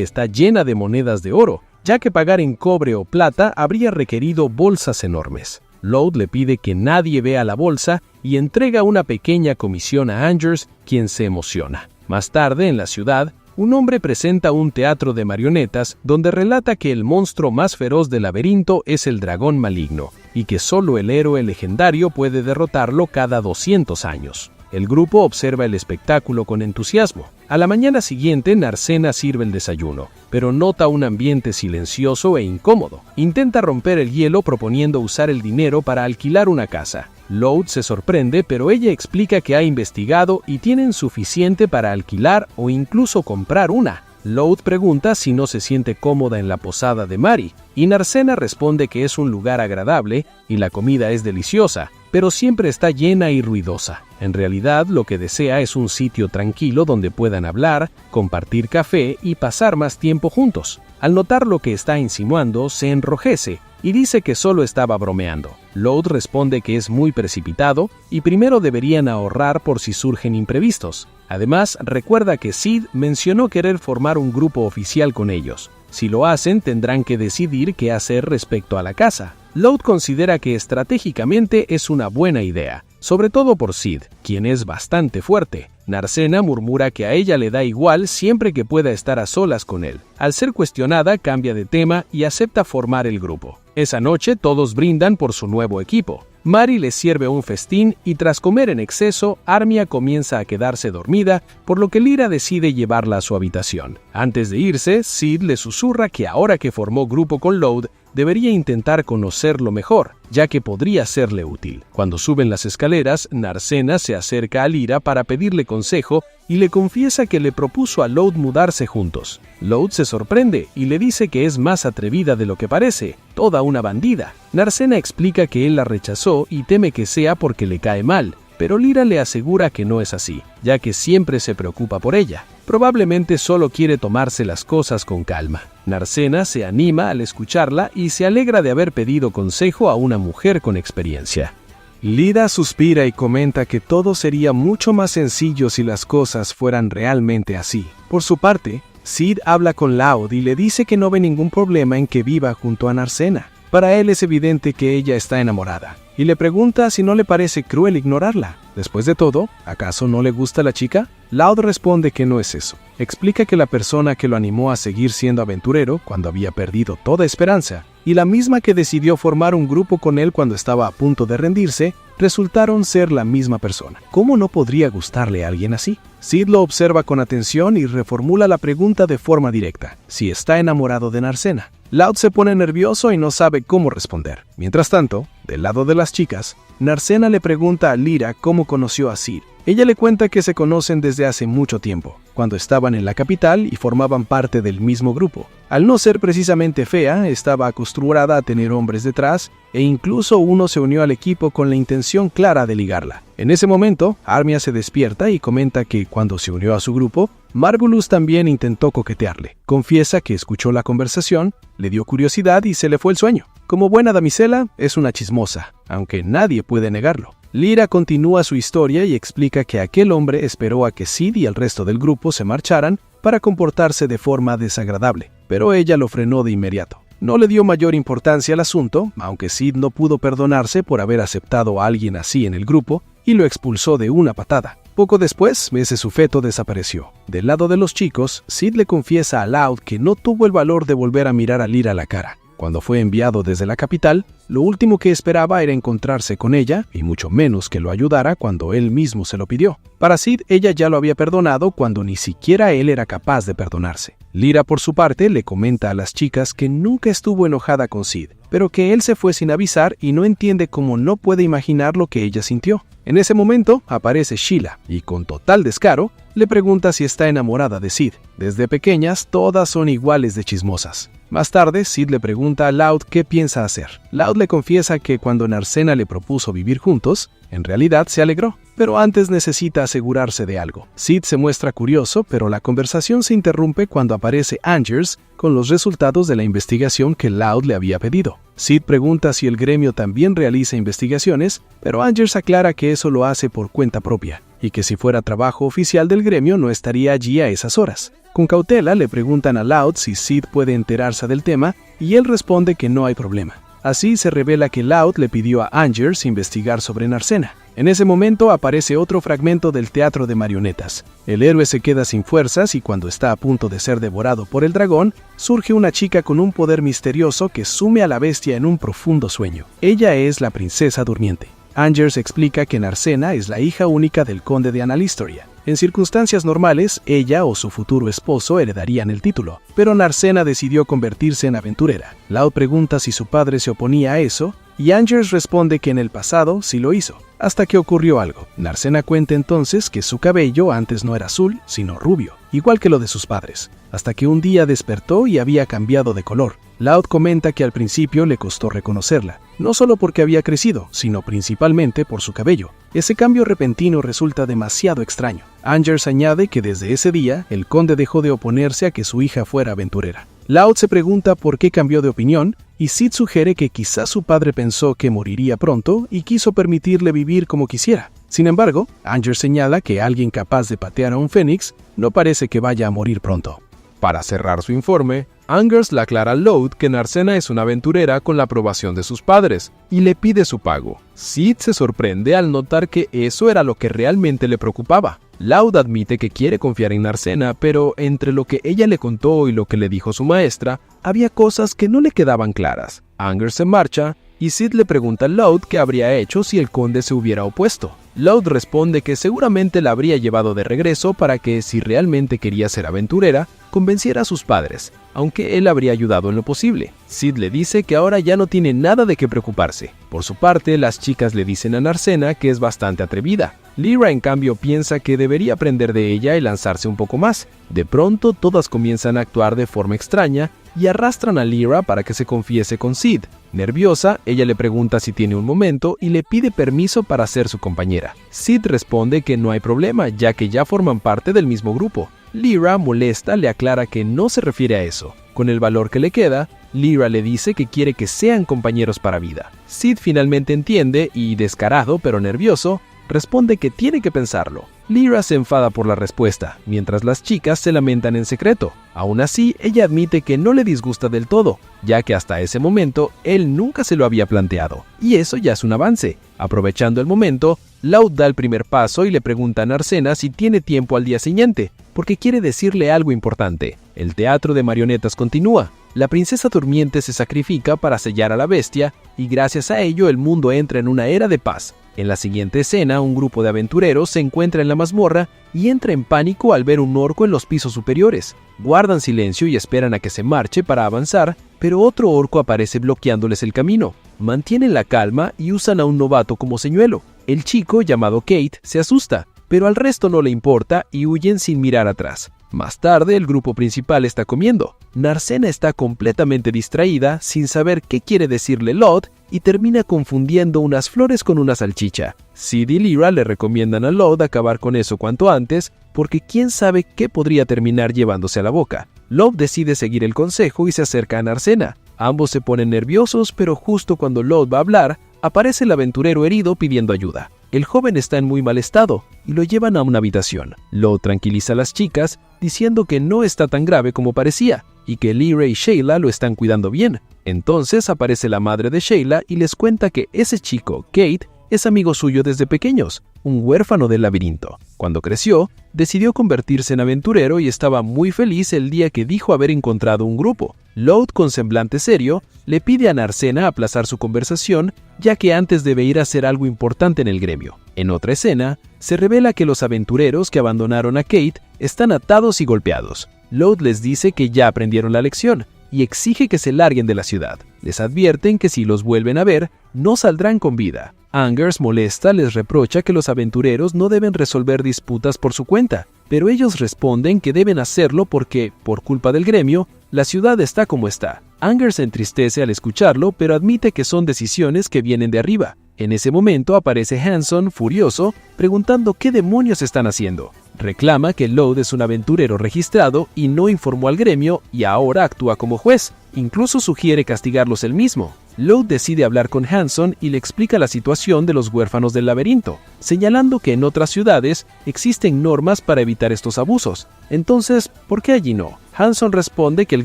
está llena de monedas de oro, ya que pagar en cobre o plata habría requerido bolsas enormes. Loud le pide que nadie vea la bolsa y entrega una pequeña comisión a Angers, quien se emociona. Más tarde, en la ciudad, un hombre presenta un teatro de marionetas donde relata que el monstruo más feroz del laberinto es el dragón maligno y que solo el héroe legendario puede derrotarlo cada 200 años. El grupo observa el espectáculo con entusiasmo. A la mañana siguiente, Narcena sirve el desayuno, pero nota un ambiente silencioso e incómodo. Intenta romper el hielo proponiendo usar el dinero para alquilar una casa. Loud se sorprende, pero ella explica que ha investigado y tienen suficiente para alquilar o incluso comprar una. Loud pregunta si no se siente cómoda en la posada de Mari, y Narcena responde que es un lugar agradable y la comida es deliciosa, pero siempre está llena y ruidosa. En realidad, lo que desea es un sitio tranquilo donde puedan hablar, compartir café y pasar más tiempo juntos. Al notar lo que está insinuando, se enrojece y dice que solo estaba bromeando. Loud responde que es muy precipitado y primero deberían ahorrar por si surgen imprevistos. Además, recuerda que Sid mencionó querer formar un grupo oficial con ellos. Si lo hacen, tendrán que decidir qué hacer respecto a la casa. Loud considera que estratégicamente es una buena idea, sobre todo por Sid, quien es bastante fuerte. Narcena murmura que a ella le da igual siempre que pueda estar a solas con él. Al ser cuestionada, cambia de tema y acepta formar el grupo. Esa noche todos brindan por su nuevo equipo. Mary les sirve un festín y tras comer en exceso, Armia comienza a quedarse dormida, por lo que Lyra decide llevarla a su habitación. Antes de irse, Sid le susurra que ahora que formó grupo con Loud, debería intentar conocerlo mejor, ya que podría serle útil. Cuando suben las escaleras, Narcena se acerca a Lyra para pedirle consejo y le confiesa que le propuso a Loud mudarse juntos. Loud se sorprende y le dice que es más atrevida de lo que parece, toda una bandida. Narcena explica que él la rechazó y teme que sea porque le cae mal, pero Lyra le asegura que no es así, ya que siempre se preocupa por ella. Probablemente solo quiere tomarse las cosas con calma. Narcena se anima al escucharla y se alegra de haber pedido consejo a una mujer con experiencia. Lyra suspira y comenta que todo sería mucho más sencillo si las cosas fueran realmente así. Por su parte, Sid habla con Loud y le dice que no ve ningún problema en que viva junto a Narcena. Para él es evidente que ella está enamorada, y le pregunta si no le parece cruel ignorarla. Después de todo, ¿acaso no le gusta la chica? Loud responde que no es eso. Explica que la persona que lo animó a seguir siendo aventurero cuando había perdido toda esperanza, y la misma que decidió formar un grupo con él cuando estaba a punto de rendirse, resultaron ser la misma persona. ¿Cómo no podría gustarle a alguien así? Sid lo observa con atención y reformula la pregunta de forma directa, si está enamorado de Narcena. Loud se pone nervioso y no sabe cómo responder. Mientras tanto, del lado de las chicas, Narcena le pregunta a Lyra cómo conoció a Sid. Ella le cuenta que se conocen desde hace mucho tiempo, cuando estaban en la capital y formaban parte del mismo grupo. Al no ser precisamente fea, estaba acostumbrada a tener hombres detrás e incluso uno se unió al equipo con la intención clara de ligarla. En ese momento, Armia se despierta y comenta que cuando se unió a su grupo, Margulis también intentó coquetearle. Confiesa que escuchó la conversación, le dio curiosidad y se le fue el sueño. Como buena damisela, es una chismosa, aunque nadie puede negarlo. Lyra continúa su historia y explica que aquel hombre esperó a que Sid y el resto del grupo se marcharan para comportarse de forma desagradable, pero ella lo frenó de inmediato. No le dio mayor importancia al asunto, aunque Sid no pudo perdonarse por haber aceptado a alguien así en el grupo y lo expulsó de una patada. Poco después, ese sujeto desapareció. Del lado de los chicos, Sid le confiesa a Loud que no tuvo el valor de volver a mirar a Lyra a la cara. Cuando fue enviado desde la capital, lo último que esperaba era encontrarse con ella, y mucho menos que lo ayudara cuando él mismo se lo pidió. Para Sid, ella ya lo había perdonado cuando ni siquiera él era capaz de perdonarse. Lyra, por su parte, le comenta a las chicas que nunca estuvo enojada con Sid, pero que él se fue sin avisar y no entiende cómo no puede imaginar lo que ella sintió. En ese momento, aparece Sheila, y con total descaro, le pregunta si está enamorada de Sid. Desde pequeñas, todas son iguales de chismosas. Más tarde, Sid le pregunta a Loud qué piensa hacer. Loud le confiesa que cuando Narcena le propuso vivir juntos, en realidad se alegró, pero antes necesita asegurarse de algo. Sid se muestra curioso, pero la conversación se interrumpe cuando aparece Angers con los resultados de la investigación que Loud le había pedido. Sid pregunta si el gremio también realiza investigaciones, pero Angers aclara que eso lo hace por cuenta propia, y que si fuera trabajo oficial del gremio no estaría allí a esas horas. Con cautela le preguntan a Loud si Sid puede enterarse del tema, y él responde que no hay problema. Así se revela que Loud le pidió a Angers investigar sobre Narcena. En ese momento aparece otro fragmento del teatro de marionetas. El héroe se queda sin fuerzas y cuando está a punto de ser devorado por el dragón, surge una chica con un poder misterioso que sume a la bestia en un profundo sueño. Ella es la princesa durmiente. Angers explica que Narcena es la hija única del conde de Analistoria. En circunstancias normales, ella o su futuro esposo heredarían el título, pero Narcena decidió convertirse en aventurera. Loud pregunta si su padre se oponía a eso, y Angers responde que en el pasado sí lo hizo, hasta que ocurrió algo. Narcena cuenta entonces que su cabello antes no era azul, sino rubio, igual que lo de sus padres, hasta que un día despertó y había cambiado de color. Loud comenta que al principio le costó reconocerla, no solo porque había crecido, sino principalmente por su cabello. Ese cambio repentino resulta demasiado extraño. Angers añade que desde ese día, el conde dejó de oponerse a que su hija fuera aventurera. Loud se pregunta por qué cambió de opinión, y Sid sugiere que quizás su padre pensó que moriría pronto y quiso permitirle vivir como quisiera. Sin embargo, Angers señala que alguien capaz de patear a un fénix no parece que vaya a morir pronto. Para cerrar su informe, Angers le aclara a Loud que Narcena es una aventurera con la aprobación de sus padres y le pide su pago. Sid se sorprende al notar que eso era lo que realmente le preocupaba. Loud admite que quiere confiar en Narcena, pero entre lo que ella le contó y lo que le dijo su maestra, había cosas que no le quedaban claras. Angers se marcha y Sid le pregunta a Loud qué habría hecho si el conde se hubiera opuesto. Loud responde que seguramente la habría llevado de regreso para que, si realmente quería ser aventurera, convenciera a sus padres, aunque él habría ayudado en lo posible. Sid le dice que ahora ya no tiene nada de qué preocuparse. Por su parte, las chicas le dicen a Narcena que es bastante atrevida. Lyra, en cambio, piensa que debería aprender de ella y lanzarse un poco más. De pronto, todas comienzan a actuar de forma extraña y arrastran a Lyra para que se confiese con Sid. Nerviosa, ella le pregunta si tiene un momento y le pide permiso para ser su compañera. Sid responde que no hay problema, ya que ya forman parte del mismo grupo. Lyra, molesta, le aclara que no se refiere a eso. Con el valor que le queda, Lyra le dice que quiere que sean compañeros para vida. Sid finalmente entiende y, descarado pero nervioso, responde que tiene que pensarlo. Lyra se enfada por la respuesta, mientras las chicas se lamentan en secreto. Aún así, ella admite que no le disgusta del todo, ya que hasta ese momento él nunca se lo había planteado. Y eso ya es un avance. Aprovechando el momento, Loud da el primer paso y le pregunta a Narcena si tiene tiempo al día siguiente, porque quiere decirle algo importante. El teatro de marionetas continúa. La princesa durmiente se sacrifica para sellar a la bestia, y gracias a ello el mundo entra en una era de paz. En la siguiente escena, un grupo de aventureros se encuentra en la mazmorra y entra en pánico al ver un orco en los pisos superiores. Guardan silencio y esperan a que se marche para avanzar, pero otro orco aparece bloqueándoles el camino. Mantienen la calma y usan a un novato como señuelo. El chico, llamado Kate, se asusta, pero al resto no le importa y huyen sin mirar atrás. Más tarde, el grupo principal está comiendo. Narcena está completamente distraída, sin saber qué quiere decirle Loud, y termina confundiendo unas flores con una salchicha. Sid y Lyra le recomiendan a Loud acabar con eso cuanto antes, porque quién sabe qué podría terminar llevándose a la boca. Loud decide seguir el consejo y se acerca a Narcena. Ambos se ponen nerviosos, pero justo cuando Loud va a hablar, aparece el aventurero herido pidiendo ayuda. El joven está en muy mal estado y lo llevan a una habitación. Loud tranquiliza a las chicas diciendo que no está tan grave como parecía y que Lyra y Sheila lo están cuidando bien. Entonces aparece la madre de Sheila y les cuenta que ese chico, Kate, es amigo suyo desde pequeños, un huérfano del laberinto. Cuando creció, decidió convertirse en aventurero y estaba muy feliz el día que dijo haber encontrado un grupo. Loud, con semblante serio, le pide a Narcena aplazar su conversación, ya que antes debe ir a hacer algo importante en el gremio. En otra escena, se revela que los aventureros que abandonaron a Kate están atados y golpeados. Loud les dice que ya aprendieron la lección y exige que se larguen de la ciudad. Les advierten que si los vuelven a ver, no saldrán con vida. Angers, molesta, les reprocha que los aventureros no deben resolver disputas por su cuenta, pero ellos responden que deben hacerlo porque, por culpa del gremio, la ciudad está como está. Angers se entristece al escucharlo, pero admite que son decisiones que vienen de arriba. En ese momento aparece Hanson, furioso, preguntando qué demonios están haciendo. Reclama que Loud es un aventurero registrado y no informó al gremio y ahora actúa como juez. Incluso sugiere castigarlos él mismo. Loud decide hablar con Hanson y le explica la situación de los huérfanos del laberinto, señalando que en otras ciudades existen normas para evitar estos abusos. Entonces, ¿por qué allí no? Hanson responde que el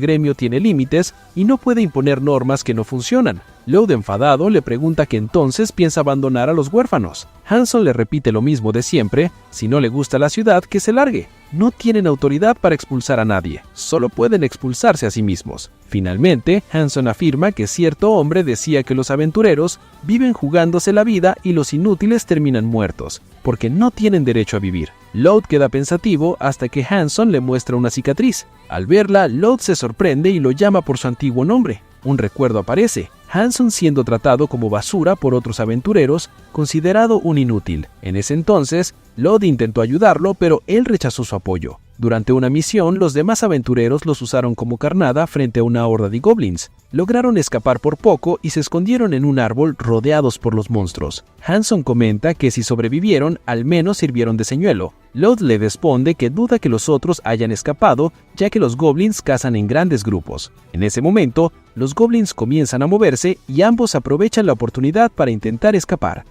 gremio tiene límites y no puede imponer normas que no funcionan. Loud, enfadado, le pregunta que entonces piensa abandonar a los huérfanos. Hanson le repite lo mismo de siempre: si no le gusta la ciudad, que se largue. No tienen autoridad para expulsar a nadie, solo pueden expulsarse a sí mismos. Finalmente, Hanson afirma que cierto hombre decía que los aventureros viven jugándose la vida y los inútiles terminan muertos, porque no tienen derecho a vivir. Loud queda pensativo hasta que Hanson le muestra una cicatriz. Al verla, Loud se sorprende y lo llama por su antiguo nombre. Un recuerdo aparece: Hanson siendo tratado como basura por otros aventureros, considerado un inútil. En ese entonces, Loud intentó ayudarlo, pero él rechazó su apoyo. Durante una misión, los demás aventureros los usaron como carnada frente a una horda de goblins. Lograron escapar por poco y se escondieron en un árbol rodeados por los monstruos. Hanson comenta que si sobrevivieron, al menos sirvieron de señuelo. Loud le responde que duda que los otros hayan escapado, ya que los goblins cazan en grandes grupos. En ese momento, los goblins comienzan a moverse y ambos aprovechan la oportunidad para intentar escapar.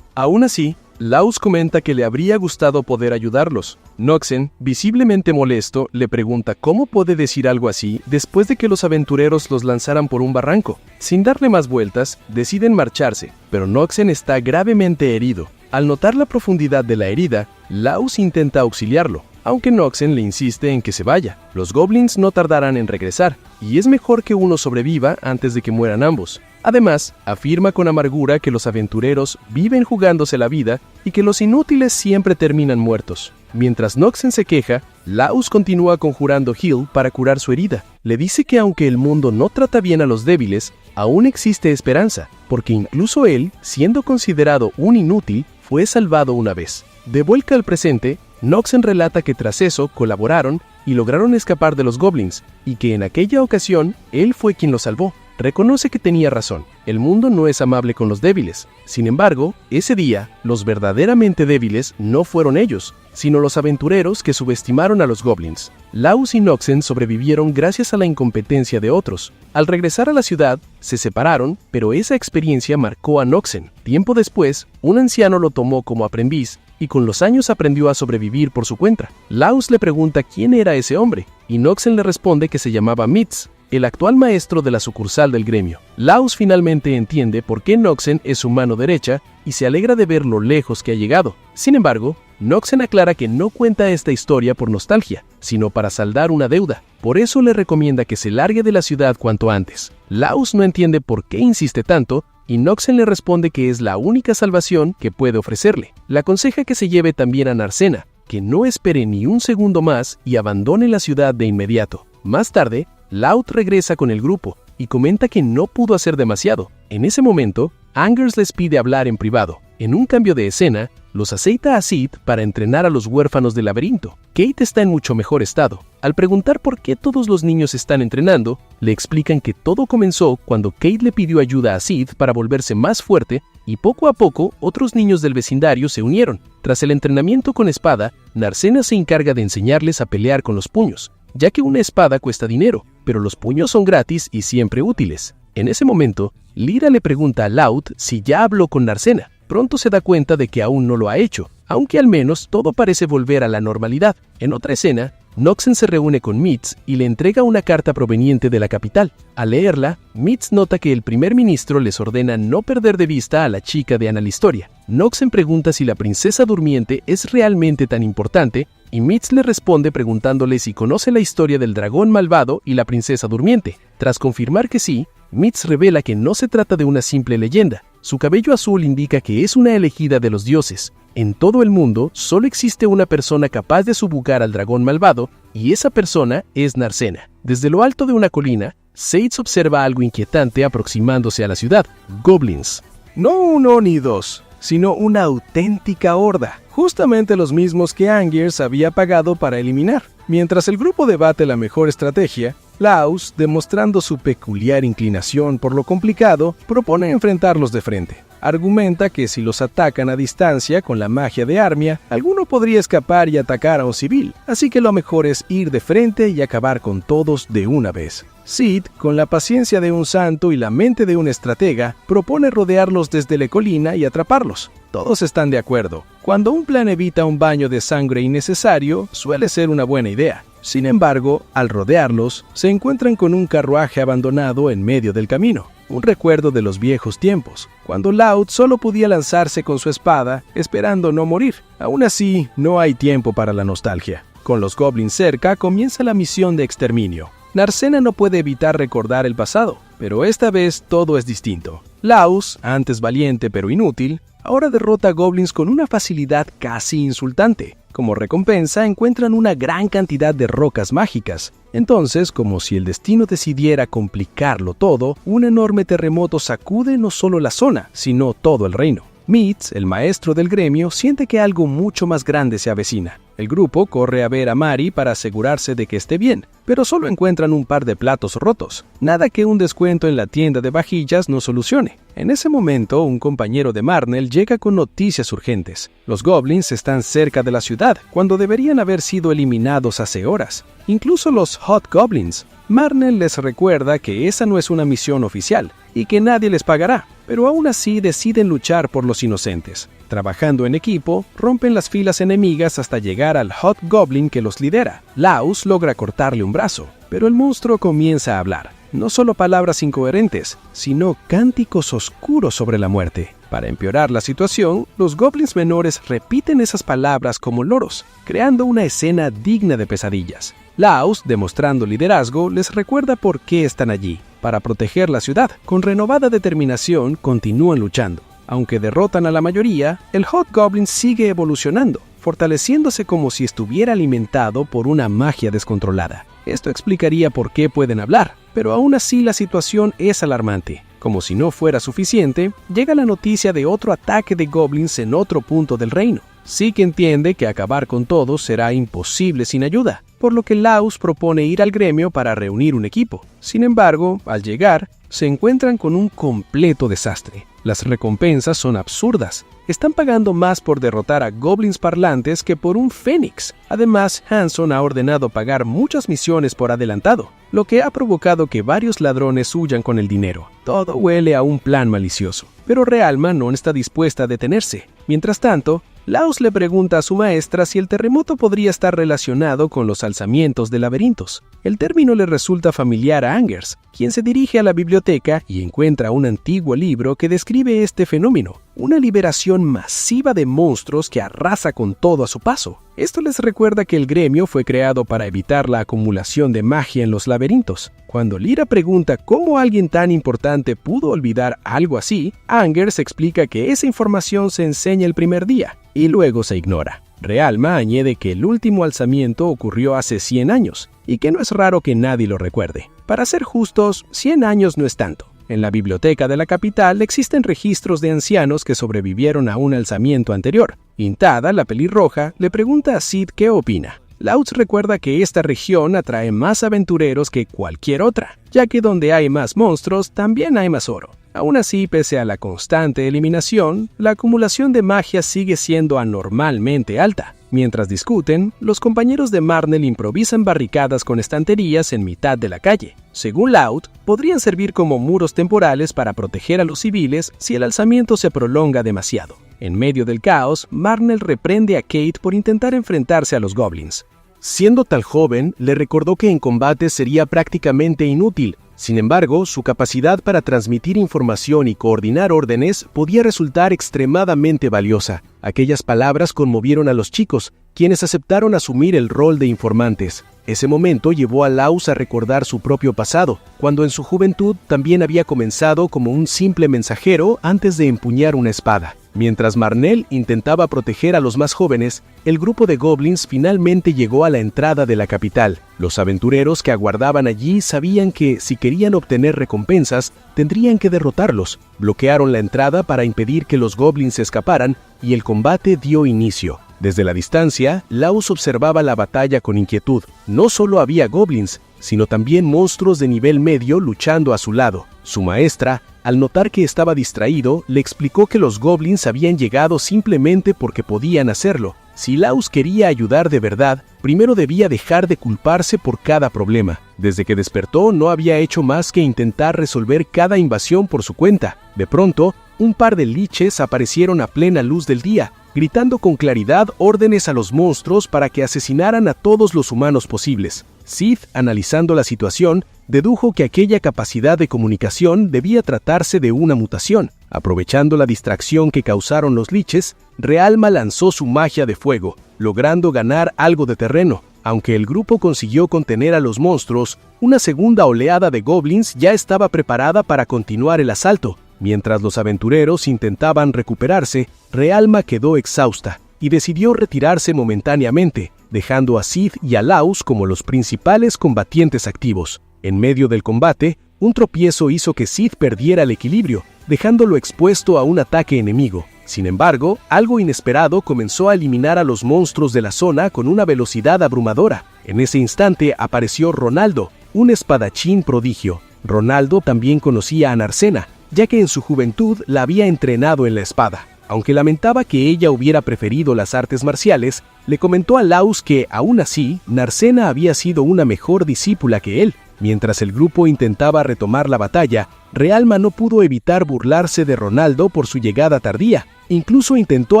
Aún así, Laus comenta que le habría gustado poder ayudarlos. Noxen, visiblemente molesto, le pregunta cómo puede decir algo así después de que los aventureros los lanzaran por un barranco. Sin darle más vueltas, deciden marcharse, pero Noxen está gravemente herido. Al notar la profundidad de la herida, Laus intenta auxiliarlo, aunque Noxen le insiste en que se vaya. Los goblins no tardarán en regresar, y es mejor que uno sobreviva antes de que mueran ambos. Además, afirma con amargura que los aventureros viven jugándose la vida y que los inútiles siempre terminan muertos. Mientras Noxen se queja, Laus continúa conjurando Hill para curar su herida. Le dice que aunque el mundo no trata bien a los débiles, aún existe esperanza, porque incluso él, siendo considerado un inútil, fue salvado una vez. De vuelta al presente, Noxen relata que tras eso colaboraron y lograron escapar de los goblins, y que en aquella ocasión él fue quien los salvó. Reconoce que tenía razón, el mundo no es amable con los débiles. Sin embargo, ese día, los verdaderamente débiles no fueron ellos, sino los aventureros que subestimaron a los goblins. Laus y Noxen sobrevivieron gracias a la incompetencia de otros. Al regresar a la ciudad, se separaron, pero esa experiencia marcó a Noxen. Tiempo después, un anciano lo tomó como aprendiz y con los años aprendió a sobrevivir por su cuenta. Laus le pregunta quién era ese hombre, y Noxen le responde que se llamaba Mitz, el actual maestro de la sucursal del gremio. Laus finalmente entiende por qué Noxen es su mano derecha y se alegra de ver lo lejos que ha llegado. Sin embargo, Noxen aclara que no cuenta esta historia por nostalgia, sino para saldar una deuda. Por eso le recomienda que se largue de la ciudad cuanto antes. Laus no entiende por qué insiste tanto, y Noxen le responde que es la única salvación que puede ofrecerle. Le aconseja que se lleve también a Narcena, que no espere ni un segundo más y abandone la ciudad de inmediato. Más tarde, Loud regresa con el grupo y comenta que no pudo hacer demasiado. En ese momento, Angers les pide hablar en privado. En un cambio de escena, los aceita a Sid para entrenar a los huérfanos del laberinto. Kate está en mucho mejor estado. Al preguntar por qué todos los niños están entrenando, le explican que todo comenzó cuando Kate le pidió ayuda a Sid para volverse más fuerte y poco a poco otros niños del vecindario se unieron. Tras el entrenamiento con espada, Narcena se encarga de enseñarles a pelear con los puños, ya que una espada cuesta dinero, pero los puños son gratis y siempre útiles. En ese momento, Lyra le pregunta a Loud si ya habló con Narcena. Pronto se da cuenta de que aún no lo ha hecho, aunque al menos todo parece volver a la normalidad. En otra escena, Noxen se reúne con Mitz y le entrega una carta proveniente de la capital. Al leerla, Mitz nota que el primer ministro les ordena no perder de vista a la chica de Analistoria. Noxen pregunta si la princesa durmiente es realmente tan importante, y Mitz le responde preguntándole si conoce la historia del dragón malvado y la princesa durmiente. Tras confirmar que sí, Mitz revela que no se trata de una simple leyenda. Su cabello azul indica que es una elegida de los dioses. En todo el mundo, solo existe una persona capaz de subjugar al dragón malvado, y esa persona es Narcena. Desde lo alto de una colina, Sades observa algo inquietante aproximándose a la ciudad: goblins. No uno ni dos, sino una auténtica horda, justamente los mismos que Angers había pagado para eliminar. Mientras el grupo debate la mejor estrategia, Laus, demostrando su peculiar inclinación por lo complicado, propone enfrentarlos de frente. Argumenta que si los atacan a distancia con la magia de Armia, alguno podría escapar y atacar a un civil, así que lo mejor es ir de frente y acabar con todos de una vez. Sid, con la paciencia de un santo y la mente de un estratega, propone rodearlos desde la colina y atraparlos. Todos están de acuerdo. Cuando un plan evita un baño de sangre innecesario, suele ser una buena idea. Sin embargo, al rodearlos, se encuentran con un carruaje abandonado en medio del camino. Un recuerdo de los viejos tiempos, cuando Loud solo podía lanzarse con su espada, esperando no morir. Aún así, no hay tiempo para la nostalgia. Con los goblins cerca, comienza la misión de exterminio. Narcena no puede evitar recordar el pasado, pero esta vez todo es distinto. Laus, antes valiente pero inútil, ahora derrota a goblins con una facilidad casi insultante. Como recompensa, encuentran una gran cantidad de rocas mágicas. Entonces, como si el destino decidiera complicarlo todo, un enorme terremoto sacude no solo la zona, sino todo el reino. Mitz, el maestro del gremio, siente que algo mucho más grande se avecina. El grupo corre a ver a Mari para asegurarse de que esté bien, pero solo encuentran un par de platos rotos. Nada que un descuento en la tienda de vajillas no solucione. En ese momento, un compañero de Marnell llega con noticias urgentes. Los goblins están cerca de la ciudad, cuando deberían haber sido eliminados hace horas. Incluso los Hot Goblins. Marnell les recuerda que esa no es una misión oficial y que nadie les pagará, pero aún así deciden luchar por los inocentes. Trabajando en equipo, rompen las filas enemigas hasta llegar al Hot Goblin que los lidera. Laus logra cortarle un brazo, pero el monstruo comienza a hablar. No solo palabras incoherentes, sino cánticos oscuros sobre la muerte. Para empeorar la situación, los goblins menores repiten esas palabras como loros, creando una escena digna de pesadillas. Laus, demostrando liderazgo, les recuerda por qué están allí. Para proteger la ciudad, con renovada determinación, continúan luchando. Aunque derrotan a la mayoría, el Hot Goblin sigue evolucionando, fortaleciéndose como si estuviera alimentado por una magia descontrolada. Esto explicaría por qué pueden hablar, pero aún así la situación es alarmante. Como si no fuera suficiente, llega la noticia de otro ataque de goblins en otro punto del reino. Zeke entiende que acabar con todos será imposible sin ayuda, por lo que Laus propone ir al gremio para reunir un equipo. Sin embargo, al llegar, se encuentran con un completo desastre. Las recompensas son absurdas. Están pagando más por derrotar a goblins parlantes que por un fénix. Además, Hanson ha ordenado pagar muchas misiones por adelantado, lo que ha provocado que varios ladrones huyan con el dinero. Todo huele a un plan malicioso. Pero Realma no está dispuesta a detenerse. Mientras tanto, Laus le pregunta a su maestra si el terremoto podría estar relacionado con los alzamientos de laberintos. El término le resulta familiar a Angers, quien se dirige a la biblioteca y encuentra un antiguo libro que describe este fenómeno, una liberación masiva de monstruos que arrasa con todo a su paso. Esto les recuerda que el gremio fue creado para evitar la acumulación de magia en los laberintos. Cuando Lyra pregunta cómo alguien tan importante pudo olvidar algo así, Angers explica que esa información se enseña el primer día y luego se ignora. Realma añade que el último alzamiento ocurrió hace 100 años y que no es raro que nadie lo recuerde. Para ser justos, 100 años no es tanto. En la biblioteca de la capital existen registros de ancianos que sobrevivieron a un alzamiento anterior. Intada, la pelirroja, le pregunta a Sid qué opina. Laus recuerda que esta región atrae más aventureros que cualquier otra, ya que donde hay más monstruos también hay más oro. Aún así, pese a la constante eliminación, la acumulación de magia sigue siendo anormalmente alta. Mientras discuten, los compañeros de Marnell improvisan barricadas con estanterías en mitad de la calle. Según Loud, podrían servir como muros temporales para proteger a los civiles si el alzamiento se prolonga demasiado. En medio del caos, Marnell reprende a Kate por intentar enfrentarse a los goblins. Siendo tal joven, le recordó que en combate sería prácticamente inútil. Sin embargo, su capacidad para transmitir información y coordinar órdenes podía resultar extremadamente valiosa. Aquellas palabras conmovieron a los chicos, quienes aceptaron asumir el rol de informantes. Ese momento llevó a Laus a recordar su propio pasado, cuando en su juventud también había comenzado como un simple mensajero antes de empuñar una espada. Mientras Marnell intentaba proteger a los más jóvenes, el grupo de goblins finalmente llegó a la entrada de la capital. Los aventureros que aguardaban allí sabían que, si querían obtener recompensas, tendrían que derrotarlos. Bloquearon la entrada para impedir que los goblins escaparan y el combate dio inicio. Desde la distancia, Laus observaba la batalla con inquietud. No solo había goblins, sino también monstruos de nivel medio luchando a su lado. Su maestra, al notar que estaba distraído, le explicó que los goblins habían llegado simplemente porque podían hacerlo. Si Laus quería ayudar de verdad, primero debía dejar de culparse por cada problema. Desde que despertó no había hecho más que intentar resolver cada invasión por su cuenta. De pronto, un par de liches aparecieron a plena luz del día, gritando con claridad órdenes a los monstruos para que asesinaran a todos los humanos posibles. Sid, analizando la situación, dedujo que aquella capacidad de comunicación debía tratarse de una mutación. Aprovechando la distracción que causaron los liches, Realma lanzó su magia de fuego, logrando ganar algo de terreno. Aunque el grupo consiguió contener a los monstruos, una segunda oleada de goblins ya estaba preparada para continuar el asalto. Mientras los aventureros intentaban recuperarse, Realma quedó exhausta y decidió retirarse momentáneamente, dejando a Sid y a Laus como los principales combatientes activos. En medio del combate, un tropiezo hizo que Sid perdiera el equilibrio, dejándolo expuesto a un ataque enemigo. Sin embargo, algo inesperado comenzó a eliminar a los monstruos de la zona con una velocidad abrumadora. En ese instante apareció Ronaldo, un espadachín prodigio. Ronaldo también conocía a Narcena, ya que en su juventud la había entrenado en la espada. Aunque lamentaba que ella hubiera preferido las artes marciales, le comentó a Laus que, aún así, Narcena había sido una mejor discípula que él. Mientras el grupo intentaba retomar la batalla, Realma no pudo evitar burlarse de Ronaldo por su llegada tardía. Incluso intentó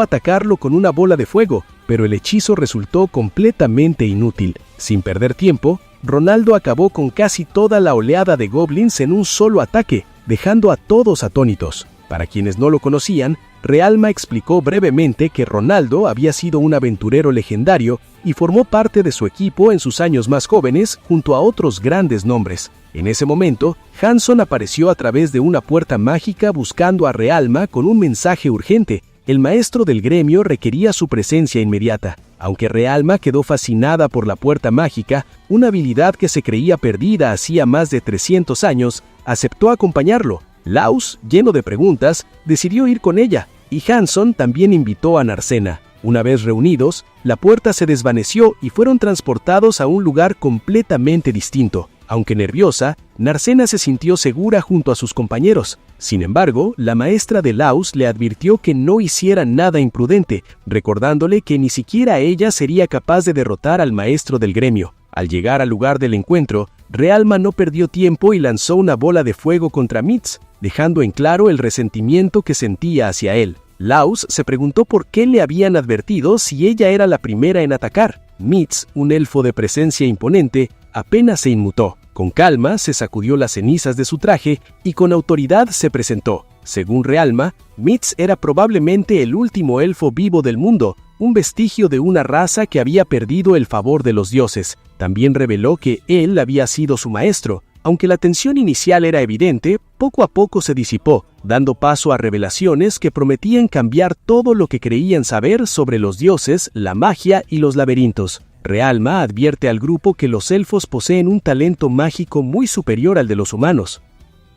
atacarlo con una bola de fuego, pero el hechizo resultó completamente inútil. Sin perder tiempo, Ronaldo acabó con casi toda la oleada de goblins en un solo ataque, dejando a todos atónitos. Para quienes no lo conocían, Realma explicó brevemente que Ronaldo había sido un aventurero legendario y formó parte de su equipo en sus años más jóvenes junto a otros grandes nombres. En ese momento, Hanson apareció a través de una puerta mágica buscando a Realma con un mensaje urgente. El maestro del gremio requería su presencia inmediata. Aunque Realma quedó fascinada por la puerta mágica, una habilidad que se creía perdida hacía más de 300 años, aceptó acompañarlo. Laus, lleno de preguntas, decidió ir con ella, y Hanson también invitó a Narcena. Una vez reunidos, la puerta se desvaneció y fueron transportados a un lugar completamente distinto. Aunque nerviosa, Narcena se sintió segura junto a sus compañeros. Sin embargo, la maestra de Laus le advirtió que no hiciera nada imprudente, recordándole que ni siquiera ella sería capaz de derrotar al maestro del gremio. Al llegar al lugar del encuentro, Realma no perdió tiempo y lanzó una bola de fuego contra Mitz, dejando en claro el resentimiento que sentía hacia él. Laus se preguntó por qué le habían advertido si ella era la primera en atacar. Mitz, un elfo de presencia imponente, apenas se inmutó. Con calma se sacudió las cenizas de su traje y con autoridad se presentó. Según Realma, Mitz era probablemente el último elfo vivo del mundo, un vestigio de una raza que había perdido el favor de los dioses. También reveló que él había sido su maestro. Aunque la tensión inicial era evidente, poco a poco se disipó, dando paso a revelaciones que prometían cambiar todo lo que creían saber sobre los dioses, la magia y los laberintos. Realma advierte al grupo que los elfos poseen un talento mágico muy superior al de los humanos.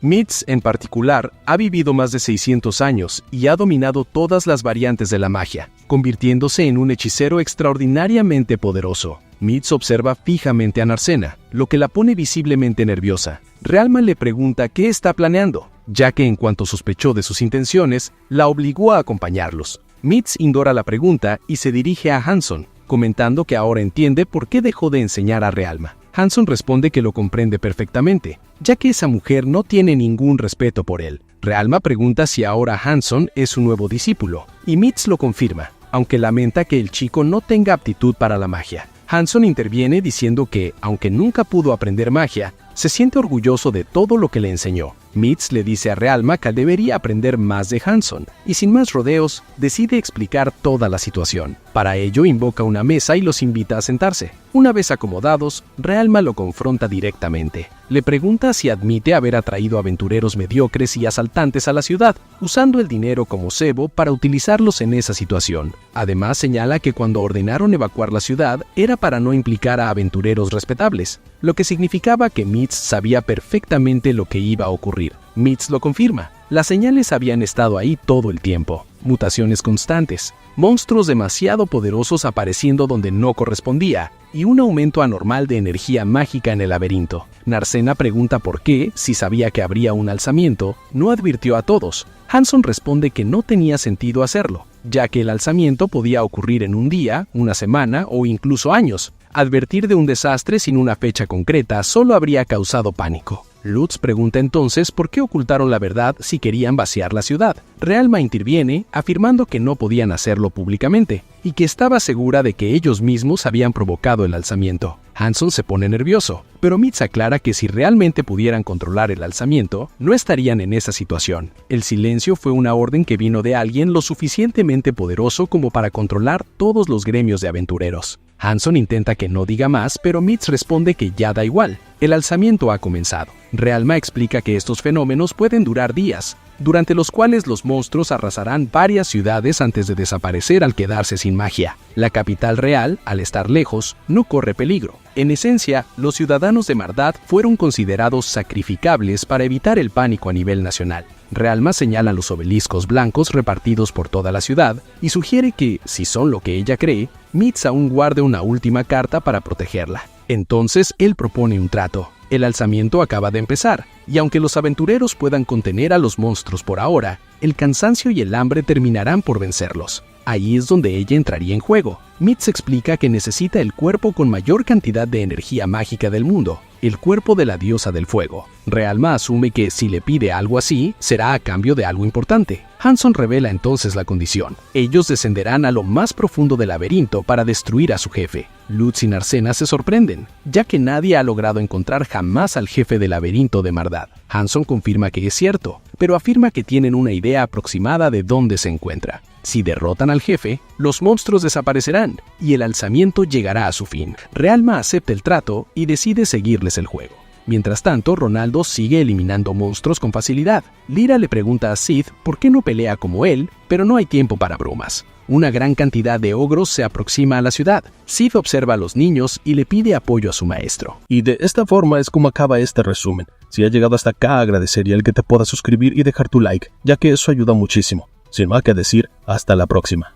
Mitz, en particular, ha vivido más de 600 años y ha dominado todas las variantes de la magia, convirtiéndose en un hechicero extraordinariamente poderoso. Mitz observa fijamente a Narcena, lo que la pone visiblemente nerviosa. Realma le pregunta qué está planeando, ya que en cuanto sospechó de sus intenciones, la obligó a acompañarlos. Mitz ignora la pregunta y se dirige a Hanson, comentando que ahora entiende por qué dejó de enseñar a Realma. Hanson responde que lo comprende perfectamente, ya que esa mujer no tiene ningún respeto por él. Realma pregunta si ahora Hanson es su nuevo discípulo, y Mitz lo confirma, aunque lamenta que el chico no tenga aptitud para la magia. Hanson interviene diciendo que, aunque nunca pudo aprender magia, se siente orgulloso de todo lo que le enseñó. Mitz le dice a Realma que debería aprender más de Hanson, y sin más rodeos, decide explicar toda la situación. Para ello invoca una mesa y los invita a sentarse. Una vez acomodados, Realma lo confronta directamente. Le pregunta si admite haber atraído aventureros mediocres y asaltantes a la ciudad, usando el dinero como cebo para utilizarlos en esa situación. Además señala que cuando ordenaron evacuar la ciudad era para no implicar a aventureros respetables, lo que significaba que Mitz sabía perfectamente lo que iba a ocurrir. Mitz lo confirma. Las señales habían estado ahí todo el tiempo. Mutaciones constantes, monstruos demasiado poderosos apareciendo donde no correspondía, y un aumento anormal de energía mágica en el laberinto. Narcena pregunta por qué, si sabía que habría un alzamiento, no advirtió a todos. Hanson responde que no tenía sentido hacerlo, ya que el alzamiento podía ocurrir en un día, una semana o incluso años. Advertir de un desastre sin una fecha concreta solo habría causado pánico. Lutz pregunta entonces por qué ocultaron la verdad si querían vaciar la ciudad. Realma interviene, afirmando que no podían hacerlo públicamente, y que estaba segura de que ellos mismos habían provocado el alzamiento. Hanson se pone nervioso, pero Mitz aclara que si realmente pudieran controlar el alzamiento, no estarían en esa situación. El silencio fue una orden que vino de alguien lo suficientemente poderoso como para controlar todos los gremios de aventureros. Hanson intenta que no diga más, pero Mitz responde que ya da igual. El alzamiento ha comenzado. Realma explica que estos fenómenos pueden durar días, durante los cuales los monstruos arrasarán varias ciudades antes de desaparecer al quedarse sin magia. La capital real, al estar lejos, no corre peligro. En esencia, los ciudadanos de Mardad fueron considerados sacrificables para evitar el pánico a nivel nacional. Realma señala los obeliscos blancos repartidos por toda la ciudad y sugiere que, si son lo que ella cree, Mitz aún guarde una última carta para protegerla. Entonces él propone un trato. El alzamiento acaba de empezar, y aunque los aventureros puedan contener a los monstruos por ahora, el cansancio y el hambre terminarán por vencerlos. Ahí es donde ella entraría en juego. Mitz explica que necesita el cuerpo con mayor cantidad de energía mágica del mundo, el cuerpo de la diosa del fuego. Realma asume que si le pide algo así, será a cambio de algo importante. Hanson revela entonces la condición. Ellos descenderán a lo más profundo del laberinto para destruir a su jefe. Lutz y Narcena se sorprenden, ya que nadie ha logrado encontrar jamás al jefe del laberinto de Mardad. Hanson confirma que es cierto, pero afirma que tienen una idea aproximada de dónde se encuentra. Si derrotan al jefe, los monstruos desaparecerán y el alzamiento llegará a su fin. Realma acepta el trato y decide seguirles el juego. Mientras tanto, Ronaldo sigue eliminando monstruos con facilidad. Lyra le pregunta a Sid por qué no pelea como él, pero no hay tiempo para bromas. Una gran cantidad de ogros se aproxima a la ciudad. Sid observa a los niños y le pide apoyo a su maestro. Y de esta forma es como acaba este resumen. Si has llegado hasta acá, agradecería el que te puedas suscribir y dejar tu like, ya que eso ayuda muchísimo. Sin más que decir, hasta la próxima.